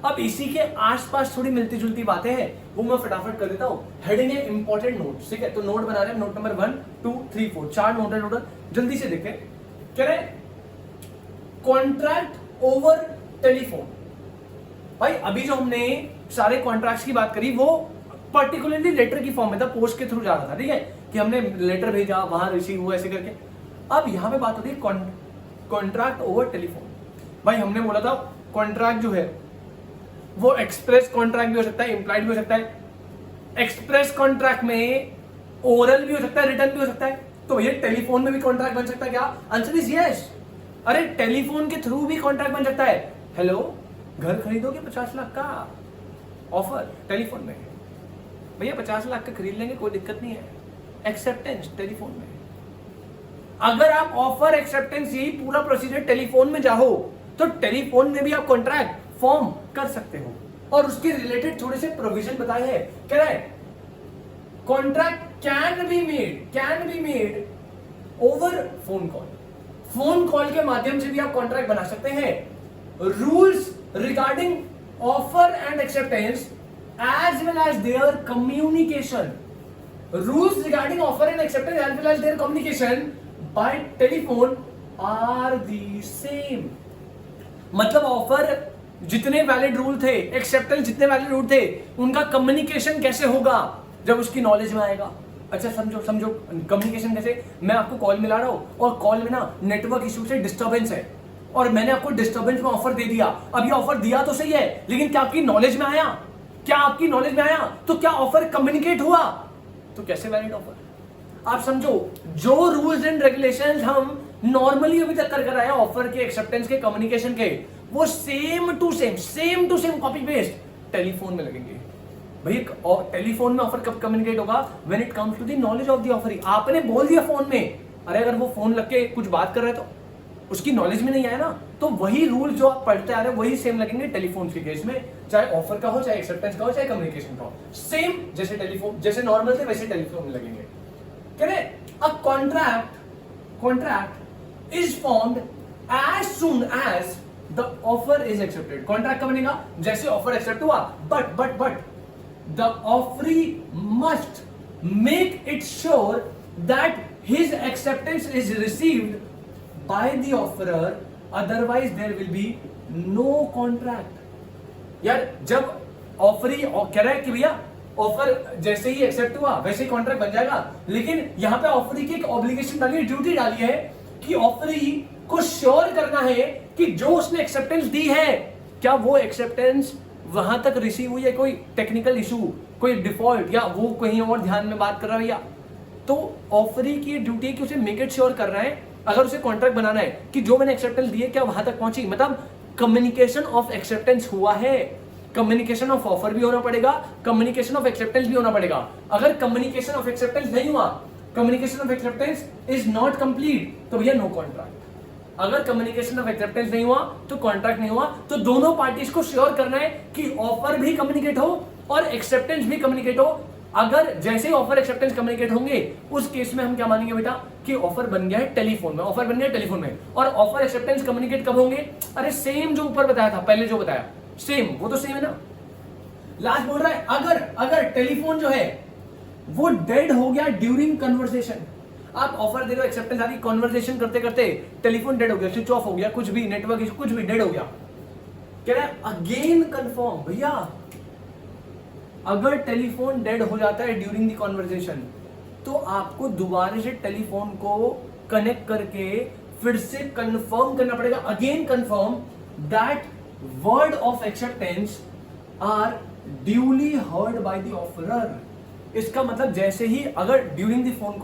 अब इसी के आसपास थोड़ी मिलती जुलती बातें हैं, वो मैं फटाफट कर देता हूँ। हेडिंग है इंपॉर्टेंट नोट। ठीक है, तो नोट बना रहे हैं, नोट नंबर 1, 2, 3, 4, 4 नोट है टोटल। जल्दी से देखें, कह रहे कॉन्ट्रैक्ट ओवर टेलीफोन। भाई अभी जो हमने सारे कॉन्ट्रैक्ट्स की बात करी वो पर्टिकुलरली लेटर की फॉर्म में था, पोस्ट के थ्रू जा रहा था। ठीक है, कि हमने लेटर भेजा, वहां रिसीव हुआ, ऐसे करके। अब यहां पे बात होती है कॉन्ट्रैक्ट ओवर टेलीफोन। भाई हमने बोला था कॉन्ट्रैक्ट जो है वो एक्सप्रेस कॉन्ट्रैक्ट भी हो सकता है, इंप्लाइड भी हो सकता है। एक्सप्रेस कॉन्ट्रैक्ट में ओरल भी हो सकता है, रिटर्न भी हो सकता है। तो ये टेलीफोन में भी कॉन्ट्रैक्ट बन सकता है क्या? Answer is yes. अरे टेलीफोन के थ्रू भी कॉन्ट्रैक्ट बन सकता है। हेलो, घर खरीदोगे 50 लाख का ऑफर टेलीफोन में, भैया 50 लाख का खरीद लेंगे, कोई दिक्कत नहीं है। एक्सेप्टेंस टेलीफोन में। अगर आप ऑफर एक्सेप्टेंस यही पूरा प्रोसीजर टेलीफोन में जाओ तो टेलीफोन में भी आप कॉन्ट्रैक्ट फॉर्म कर सकते हो, और उसके रिलेटेड थोड़े से प्रोविजन बताए हैं। कह रहा है contract can be made over phone call. Phone call के माध्यम से भी आप कॉन्ट्रैक्ट बना सकते हैं। Rules regarding offer and acceptance as well as their communication, rules regarding offer and acceptance as well as their communication by telephone are the same. मतलब offer जितने वैलिड रूल थे, एक्सेप्टेंस जितने वैलिड रूल थे, उनका communication कैसे होगा जब उसकी नॉलेज में आएगा। अच्छा समझो कम्युनिकेशन कैसे। मैं आपको कॉल मिला रहा हूं और कॉल में ना नेटवर्क इशू से डिस्टर्बेंस है, और मैंने आपको डिस्टर्बेंस में ऑफर दे दिया। अब ये ऑफर दिया तो सही है, लेकिन क्या आपकी नॉलेज में आया? क्या आपकी नॉलेज में आया? तो क्या ऑफर कम्युनिकेट हुआ? तो कैसे वैलिड ऑफर? आप समझो, जो रूल्स एंड रेगुलेशंस हम नॉर्मली अभी तक कर आए ऑफर के, एक्सेप्टेंस के, कम्युनिकेशन के, वो same to same copy paste telephone में लगेंगे। भैया टेलीफोन में ऑफर कब कम्युनिकेट होगा? When it comes to the knowledge of the offer. आपने बोल दिया फोन में, अरे अगर वो फोन लग के कुछ बात कर रहे तो उसकी नॉलेज में नहीं आया ना, तो वही रूल जो आप पढ़ते आ रहे हैं वही सेम लगेंगे टेलीफोन के केस में, चाहे ऑफर का हो, चाहे एक्सेप्टेंस का हो, चाहे कम्युनिकेशन का हो। सेम जैसे टेलीफोन, जैसे नॉर्मल थे वैसे टेलीफोन में लगेंगे। कह रहे a contract is formed as soon as the offer is accepted. Contract कब बनेगा? जैसे ऑफर एक्सेप्ट हुआ। But the offeree must make it sure that his acceptance is received by the offerer, otherwise there will be no contract। यार जब offeree कह रहा है कि भैया ऑफर जैसे ही एक्सेप्ट हुआ वैसे ही कॉन्ट्रैक्ट बन जाएगा, लेकिन यहां पे ऑफरी की एक ऑब्लिगेशन डाली है, ड्यूटी डाली है कि ऑफरी को श्योर करना है कि जो उसने एक्सेप्टेंस दी है, क्या वो एक्सेप्टेंस वहां तक रिसीव हुई है, कोई टेक्निकल इशू, कोई डिफॉल्ट, या वो कहीं और ध्यान में बात कर रहा है भैया। तो ऑफरी की ड्यूटी है कि उसे मेक इट श्योर कर रहा है, अगर उसे कॉन्ट्रैक्ट बनाना है, कि जो मैंने एक्सेप्टेंस दी है क्या वहां तक पहुंची, मतलब कम्युनिकेशन ऑफ एक्सेप्टेंस हुआ है। कम्युनिकेशन ऑफ ऑफर भी होना पड़ेगा, कम्युनिकेशन ऑफ एक्सेप्टेंस भी होना पड़ेगा। अगर कम्युनिकेशन ऑफ एक्सेप्टेंस नहीं हुआ, communication of acceptance is not complete, तो भैया नो कॉन्ट्रैक्ट। अगर कम्युनिकेशन ऑफ एक्सेप्टेंस नहीं हुआ तो कॉन्ट्रैक्ट नहीं हुआ। तो दोनों पार्टीज को श्योर करना है कि ऑफर भी कम्युनिकेट हो और एक्सेप्टेंस भी कम्युनिकेट हो। अगर जैसे ही ऑफर एक्सेप्टेंस कम्युनिकेट होंगे उस केस में हम क्या मानेंगे बेटा कि ऑफर बन गया है टेलीफोन में, ऑफर बन गया टेलीफोन में। और ऑफर एक्सेप्टेंस कम्युनिकेट कब होंगे? अरे सेम जो ऊपर बताया था, पहले जो बताया सेम, वो तो सेम है ना। लास्ट बोल रहा है अगर टेलीफोन जो है वो डेड हो गया ड्यूरिंग कन्वर्सेशन, आप ऑफर दे रहे हो, एक्सेप्टेंस आ रही, कॉन्वर्सेशन करते करते टेलीफोन डेड हो गया, स्विच ऑफ हो गया, कुछ भी नेटवर्क इशू, कुछ भी डेड हो गया, कह रहा है अगेन कंफर्म। भैया अगर टेलीफोन डेड हो जाता है ड्यूरिंग द कॉन्वर्सेशन तो आपको दोबारा से टेलीफोन को कनेक्ट करके फिर से कंफर्म करना पड़ेगा, again confirm that word of acceptance are duly heard by the offeror. इसका मतलब जैसे ही अगर during the phone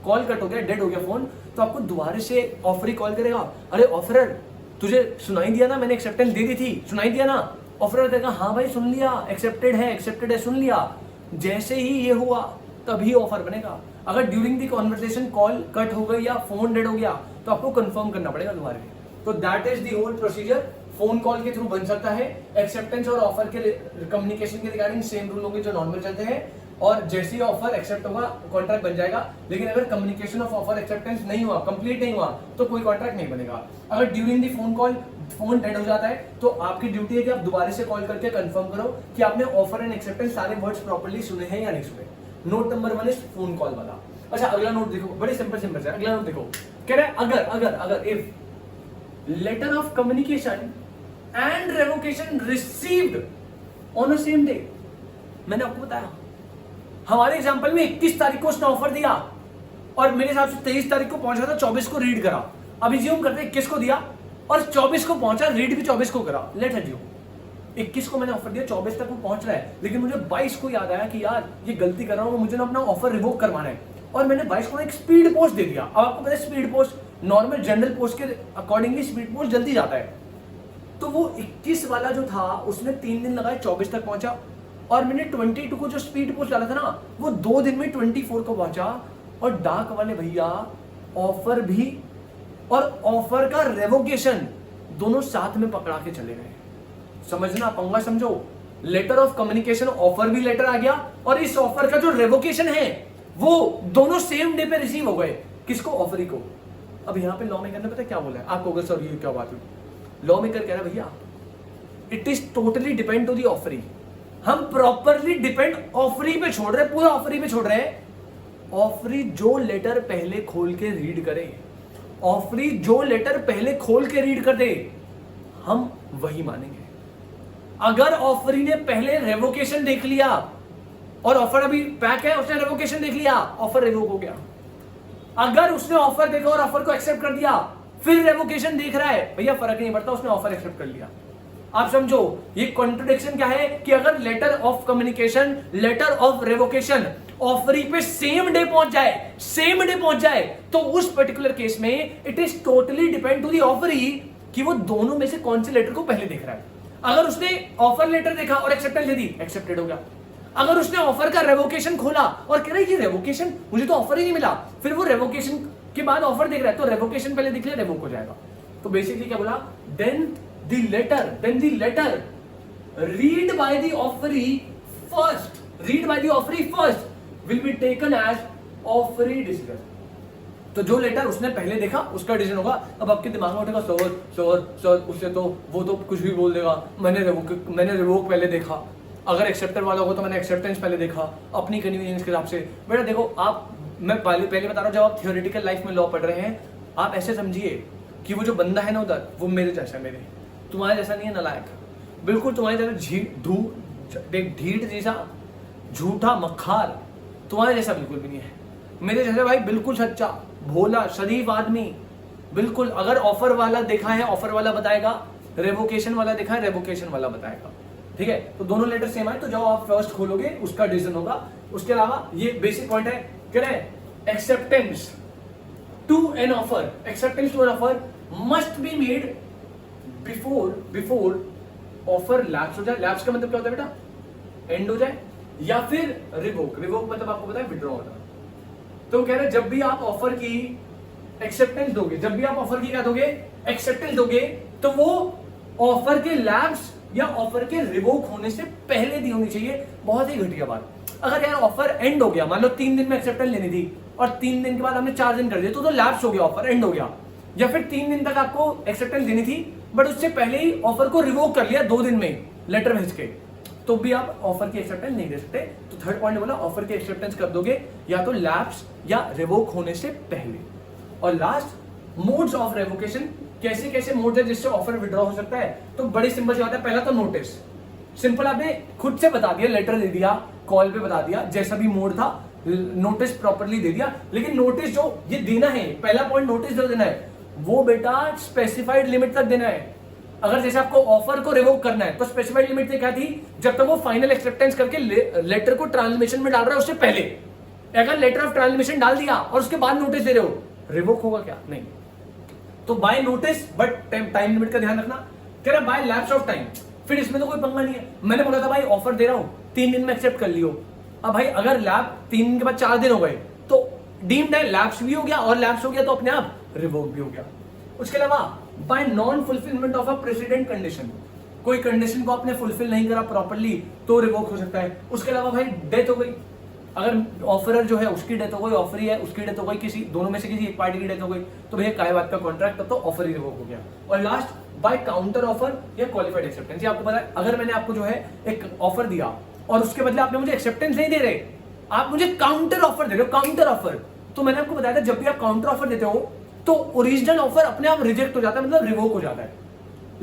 call cut हो गया, डेड हो गया फोन, तो आपको दोबारा से ऑफर कॉल करेगा, अरे ऑफरर तुझे सुनाई दिया ना, मैंने एक्सेप्टेंस दे दी थी, सुनाई दिया ना। ऑफरर कहेगा हाँ भाई सुन लिया, एक्सेप्टेड है सुन लिया। जैसे ही ये हुआ तभी ऑफर बनेगा। अगर during the conversation call cut हो गई या फोन डेड हो गया तो आपको कंफर्म करना पड़ेगा दोबारा। तो that is the whole procedure. Phone call के थ्रू बन सकता है। एक्सेप्टेंस और ऑफर के कम्युनिकेशन के रिगार्डिंग सेम रूल होंगे जो नॉर्मल चलते हैं, और जैसे ही ऑफर एक्सेप्ट होगा कॉन्ट्रैक्ट बन जाएगा। लेकिन अगर कम्युनिकेशन ऑफ ऑफर एक्सेप्टेंस नहीं हुआ, कंप्लीट नहीं हुआ, तो कोई कॉन्ट्रैक्ट नहीं बनेगा। अगर during the phone call phone dead हो जाता है तो आपकी ड्यूटी है कि आप दोबारा से कॉल करके कंफर्म करो कि आपने ऑफर एंड एक्सेप्टेंस सारे वर्ड्स प्रॉपर्ली सुने हैं या नहीं सुने। Note number 1 is phone call वाला। अच्छा अगला नोट देखो, बड़े सिंपल से अगला नोट देखो, कह रहा है अगर if letter of communication and revocation received on the same day. मैंने आपको बताया हमारे एग्जांपल में 21 तारीख को उसने ऑफर दिया और मेरे हिसाब से 23 तारीख को पहुंचा था, 24 को रीड करा। अब एज्यूम करते हैं 21 को दिया और 24 को पहुंचा, रीड भी 24 को करा। लेट एज्यूम 21 को मैंने ऑफर दिया, 24 तक वो पहुंच रहा है, लेकिन मुझे 22 को याद आया कि यार ये गलती कर रहा हूं, मुझे ना अपना ऑफर रिवोक करवाना है, और मैंने 22 को एक स्पीड पोस्ट दे दिया। अब आपको पता है speed post normal general post के अकॉर्डिंगली स्पीड पोस्ट जल्दी जाता है। तो वो 21 वाला जो था उसने 3 दिन लगाए, 24 तक पहुंचा, और मैंने 22 को जो स्पीड पोस्ट डाला था ना वो 2 दिन में 24 को पहुंचा। और डाक वाले भैया ऑफर भी और ऑफर का रेवोकेशन दोनों साथ में पकड़ा के चले गए। समझना, पंगा समझो। लेटर ऑफ कम्युनिकेशन ऑफर भी लेटर आ गया, और इस ऑफर का जो रेवोकेशन है वो दोनों सेम डे पे रिसीव हो गए। किसको? ऑफरी को। अब यहां पे लॉ मेकर ने पता क्या बोला है आपको? अगर सर ये क्या बात हुई, लॉ मेकर कह रहा है भैया it is totally depend to the offeree. हम प्रॉपरली डिपेंड ऑफरी पे छोड़ रहे, पूरा ऑफरी पे छोड़ रहे हैं। ऑफरी जो लेटर पहले खोल के रीड करे, ऑफरी जो लेटर पहले खोल के रीड कर दे, हम वही मानेंगे। अगर ऑफरी ने पहले रेवोकेशन देख लिया और ऑफर अभी पैक है, उसने रेवोकेशन देख लिया, ऑफर रिवोक हो गया। अगर उसने ऑफर देखा और ऑफर को एक्सेप्ट कर दिया फिर रेवोकेशन देख रहा है, भैया फर्क नहीं पड़ता, उसने ऑफर एक्सेप्ट कर लिया। आप समझो ये कॉन्ट्रडिक्शन क्या है कि अगर letter of communication, letter of revocation offeree पे सेम डे पहुंच जाए तो उस पर्टिकुलर केस में it is totally depend to the offeree कि वो दोनों में से कौन से लेटर को पहले देख रहा है। अगर उसने ऑफर लेटर देखा और एक्सेप्टेंस दे दी, एक्सेप्टेड हो गया। अगर उसने ऑफर का रेवोकेशन खोला और कह रहा है कि रेवोकेशन, मुझे तो ऑफर ही नहीं मिला, फिर वो रेवोकेशन के बाद ऑफर देख रहा है तो रेवोकेशन पहले दिख लिया, रेवोक हो जाएगा। तो बेसिकली क्या बोला, then the letter read by the offeree first will be taken as offeree decision। तो जो लेटर उसने पहले देखा उसका डिसीजन होगा। अब आपके दिमाग में उठेगा सर उससे तो वो तो कुछ भी बोल देगा, मैंने रिवोक पहले देखा, अगर एक्सेप्टर वाला होगा तो मैंने एक्सेप्टेंस पहले देखा अपनी कन्वीनियंस के हिसाब से। बेटा देखो आप, मैं पहले बता रहा हूँ, जब आप थियोरेटिकल लाइफ में लॉ पढ़ रहे हैं आप ऐसे समझिए कि वो जो बंदा है ना उधर, वो मेरे जैसा है, तुम्हारे जैसा नहीं है नालायक, बिल्कुल तुम्हारे जैसा ढीठ जैसा झूठा मक्खार, तुम्हारे जैसा बिल्कुल भी नहीं है। मेरे जैसे भाई बिल्कुल सच्चा भोला शरीफ आदमी, बिल्कुल। अगर ऑफर वाला देखा है ऑफर वाला बताएगा, रेवोकेशन वाला देखा है रेवोकेशन वाला बताएगा, ठीक है। तो दोनों लेटर सेम है, तो जब आप फर्स्ट खोलोगे उसका डिसीजन होगा। उसके अलावा ये बेसिक पॉइंट है, कह रहे हैं acceptance to an offer, acceptance to an offer must be made before offer lapse हो जाए। लैप्स का मतलब क्या होता है बेटा? एंड हो जाए, या फिर रिवोक मतलब आपको पता है विड्रॉ होता। तो कह रहे हैं जब भी आप ऑफर की एक्सेप्टेंस दोगे, जब भी आप ऑफर की क्या दोगे, एक्सेप्टेंस दोगे, तो वो ऑफर के लैप्स या ऑफर के रिवोक होने से पहले दी होनी चाहिए। बहुत ही घटिया बात। अगर यार ऑफर एंड हो गया, मान लो 3 दिन में एक्सेप्टेंस लेनी थी और 3 दिन के बाद हमने 4 दिन कर दिया, तो लैप्स हो गया, ऑफर एंड हो गया। या फिर 3 दिन तक आपको एक्सेप्टेंस देनी थी बट उससे पहले ही ऑफर को रिवोक कर लिया 2 दिन में लेटर भेज के, तो भी आप ऑफर की एक्सेप्टेंस नहीं दे सकते। तो थर्ड पॉइंट बोला, ऑफर की एक्सेप्टेंस कब दोगे, या तो लैप्स या रिवोक होने से पहले। और लास्ट, मोड्स ऑफ रेवोकेशन, कैसे कैसे मोड है जिससे ऑफर विड्रॉ हो सकता है। तो बड़ी सिंपल सी बात है, पहला तो नोटिस, सिंपल आपने खुद से बता दिया, लेटर दे दिया, कॉल पे बता दिया, जैसा भी मोड था नोटिस प्रॉपर्ली दे दिया। लेकिन नोटिस जो ये देना है, पहला पॉइंट नोटिस जो देना है, वो बेटा स्पेसिफाइड लिमिट तक देना है। अगर जैसे आपको ऑफर को रिवोक करना है तो स्पेसिफाइड लिमिट क्या थी, जब तक वो फाइनल एक्सेप्टेंस करके लेटर को ट्रांसमिशन में डाल रहा है उससे पहले। अगर लेटर ऑफ ट्रांसमिशन डाल दिया और उसके बाद नोटिस दे रहे हो, रिवोक होगा क्या? नहीं। तो by notice, but time limit का ध्यान रखना। कह रहा बाय लैप्स ऑफ टाइम, फिर इसमें तो कोई पंगा नहीं है। मैंने बोला था भाई ऑफर दे रहा हूं 3 दिन में एक्सेप्ट कर लियो। अब भाई अगर लैब 3 दिन के बाद 4 दिन हो गए तो डीम्ड है, लैप्स भी हो गया, और लैप्स हो गया तो अपने आप रिवोक भी हो गया। उसके अलावा bye non fulfilment of a president condition, कोई कंडीशन को आपने फुलफिल नहीं करा प्रॉपर्ली तो रिवोक हो सकता है। उसके अलावा भाई डेथ हो गई, अगर ऑफरर जो है उसकी डेथ हो गई, ऑफरी है उसकी डेथ हो गई, किसी दोनों में से किसी एक पार्टी की डेथ हो गई, तो भैया काय बात का कॉन्ट्रैक्ट, तब तो ऑफर ही रिवोक हो गया। और लास्ट बाय काउंटर ऑफर या क्वालिफाइड एक्सेप्टेंस। ये आपको पता है, अगर मैंने आपको जो है एक ऑफर दिया और उसके बदले आपने मुझे एक्सेप्टेंस नहीं दे रहे, आप मुझे काउंटर ऑफर दे रहे हो, काउंटर ऑफर। तो मैंने आपको बताया था जब भी आप काउंटर ऑफर देते हो तो ओरिजिनल ऑफर अपने आप रिजेक्ट हो जाता है, मतलब रिवोक हो जाता है।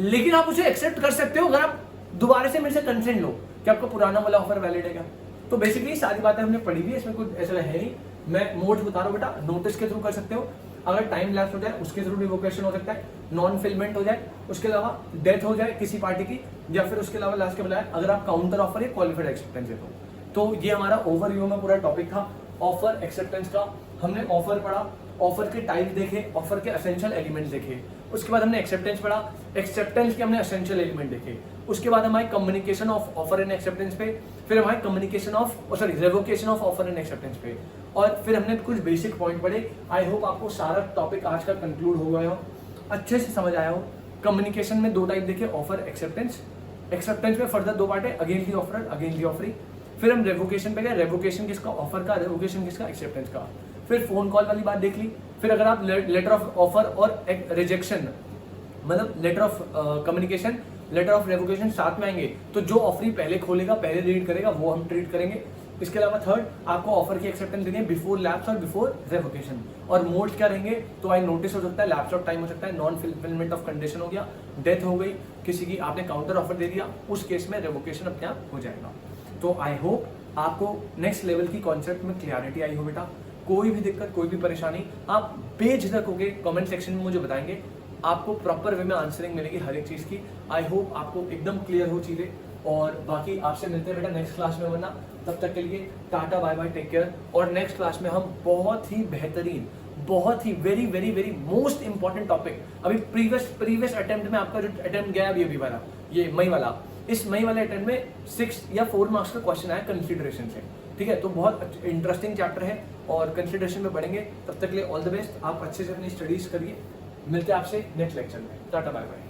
लेकिन आप उसे एक्सेप्ट कर सकते हो अगर आप दोबारा से मेरे से कंसेंट लो कि आपका पुराना वाला ऑफर वैलिड है क्या। तो बेसिकली सारी बातें हमने पढ़ी हुई है, इसमें कुछ ऐसा है नहीं। मैं मोड्स बता रहा हूँ बेटा, नोटिस के थ्रू कर सकते हो, अगर टाइम लैप्स हो जाए उसके थ्रू रिवोकेशन हो सकता है, नॉन फिलमेंट हो जाए, उसके अलावा डेथ हो जाए किसी पार्टी की, या फिर उसके अलावा लास्ट के बताया अगर आप काउंटर ऑफर या क्वालिफाइड एक्सेप्टेंस देते हो। तो ये हमारा ओवरव्यू में पूरा टॉपिक था ऑफर एक्सेप्टेंस का। हमने ऑफर पढ़ा, ऑफर के टाइप देखे, ऑफर के एसेंशियल एलिमेंट्स देखे, उसके बाद हमने एक्सेप्टेंस पढ़ा, एक्सेप्टेंस के हमने एसेंशियल एलिमेंट देखे, उसके बाद हमारे communication of offer and acceptance पे, फिर हमारे communication of revocation of offer and acceptance पे, और फिर हमने कुछ बेसिक पॉइंट पढ़े। आई होप आपको सारा टॉपिक आज का कंक्लूड हो गया हो, अच्छे से समझ आया हो। कम्युनिकेशन में 2 टाइप देखे, ऑफर एक्सेप्टेंस। एक्सेप्टेंस में फर्दर 2 पार्ट है, against the offer, against the offeree. फिर हम रेवोकेशन पे गए, रेवोकेशन किसका, ऑफर का, रेवोकेशन किसका, एक्सेप्टेंस का। फिर फोन कॉल वाली बात देख ली। फिर अगर आप लेटर ऑफ ऑफर और रिजेक्शन, मतलब letter of communication, letter of revocation साथ में आएंगे तो जो ऑफरी पहले खोलेगा, पहले रीड करेगा, वो हम ट्रीट करेंगे। इसके अलावा थर्ड, आपको ऑफर की एक्सेप्टेंस देंगे बिफोर लैप्स और बिफोर रेवोकेशन। और मोड्स क्या रहेंगे, तो आई नोटिस हो सकता है, लैप्स ऑफ टाइम हो सकता है, नॉन फुलफिलमेंट ऑफ कंडीशन हो गया, डेथ हो गई किसी की, आपने काउंटर ऑफर दे दिया, उस केस में रेवोकेशन अपने आप हो जाएगा। तो आई होप आपको नेक्स्ट लेवल की कॉन्सेप्ट में क्लियरिटी आई हो बेटा। कोई भी दिक्कत, कोई भी परेशानी, आप बेझिझक होके कमेंट सेक्शन में मुझे बताएंगे, आपको प्रॉपर वे में आंसरिंग मिलेगी हर एक चीज़ की। आई होप आपको एकदम क्लियर हो चीज़ें, और बाकी आपसे मिलते हैं बेटा नेक्स्ट क्लास में, वरना तब तक के लिए tata bye bye, take care. और नेक्स्ट क्लास में हम बहुत ही बेहतरीन, बहुत ही very very very most important topic, अभी प्रीवियस अटेम्प्ट में आपका जो अटेम्प्ट गया अभी वाला, ये मई वाला, इस मई वाले अटेम्प्ट में 6 या 4 मार्क्स का क्वेश्चन आया कंसिडरेशन से, ठीक है। तो बहुत इंटरेस्टिंग चैप्टर है और कंसिडरेशन में पढ़ेंगे। तब तक के लिए ऑल द बेस्ट, आप अच्छे से अपनी स्टडीज करिए। मिलते हैं आपसे नेक्स्ट लेक्चर में, टाटा बाय बाय।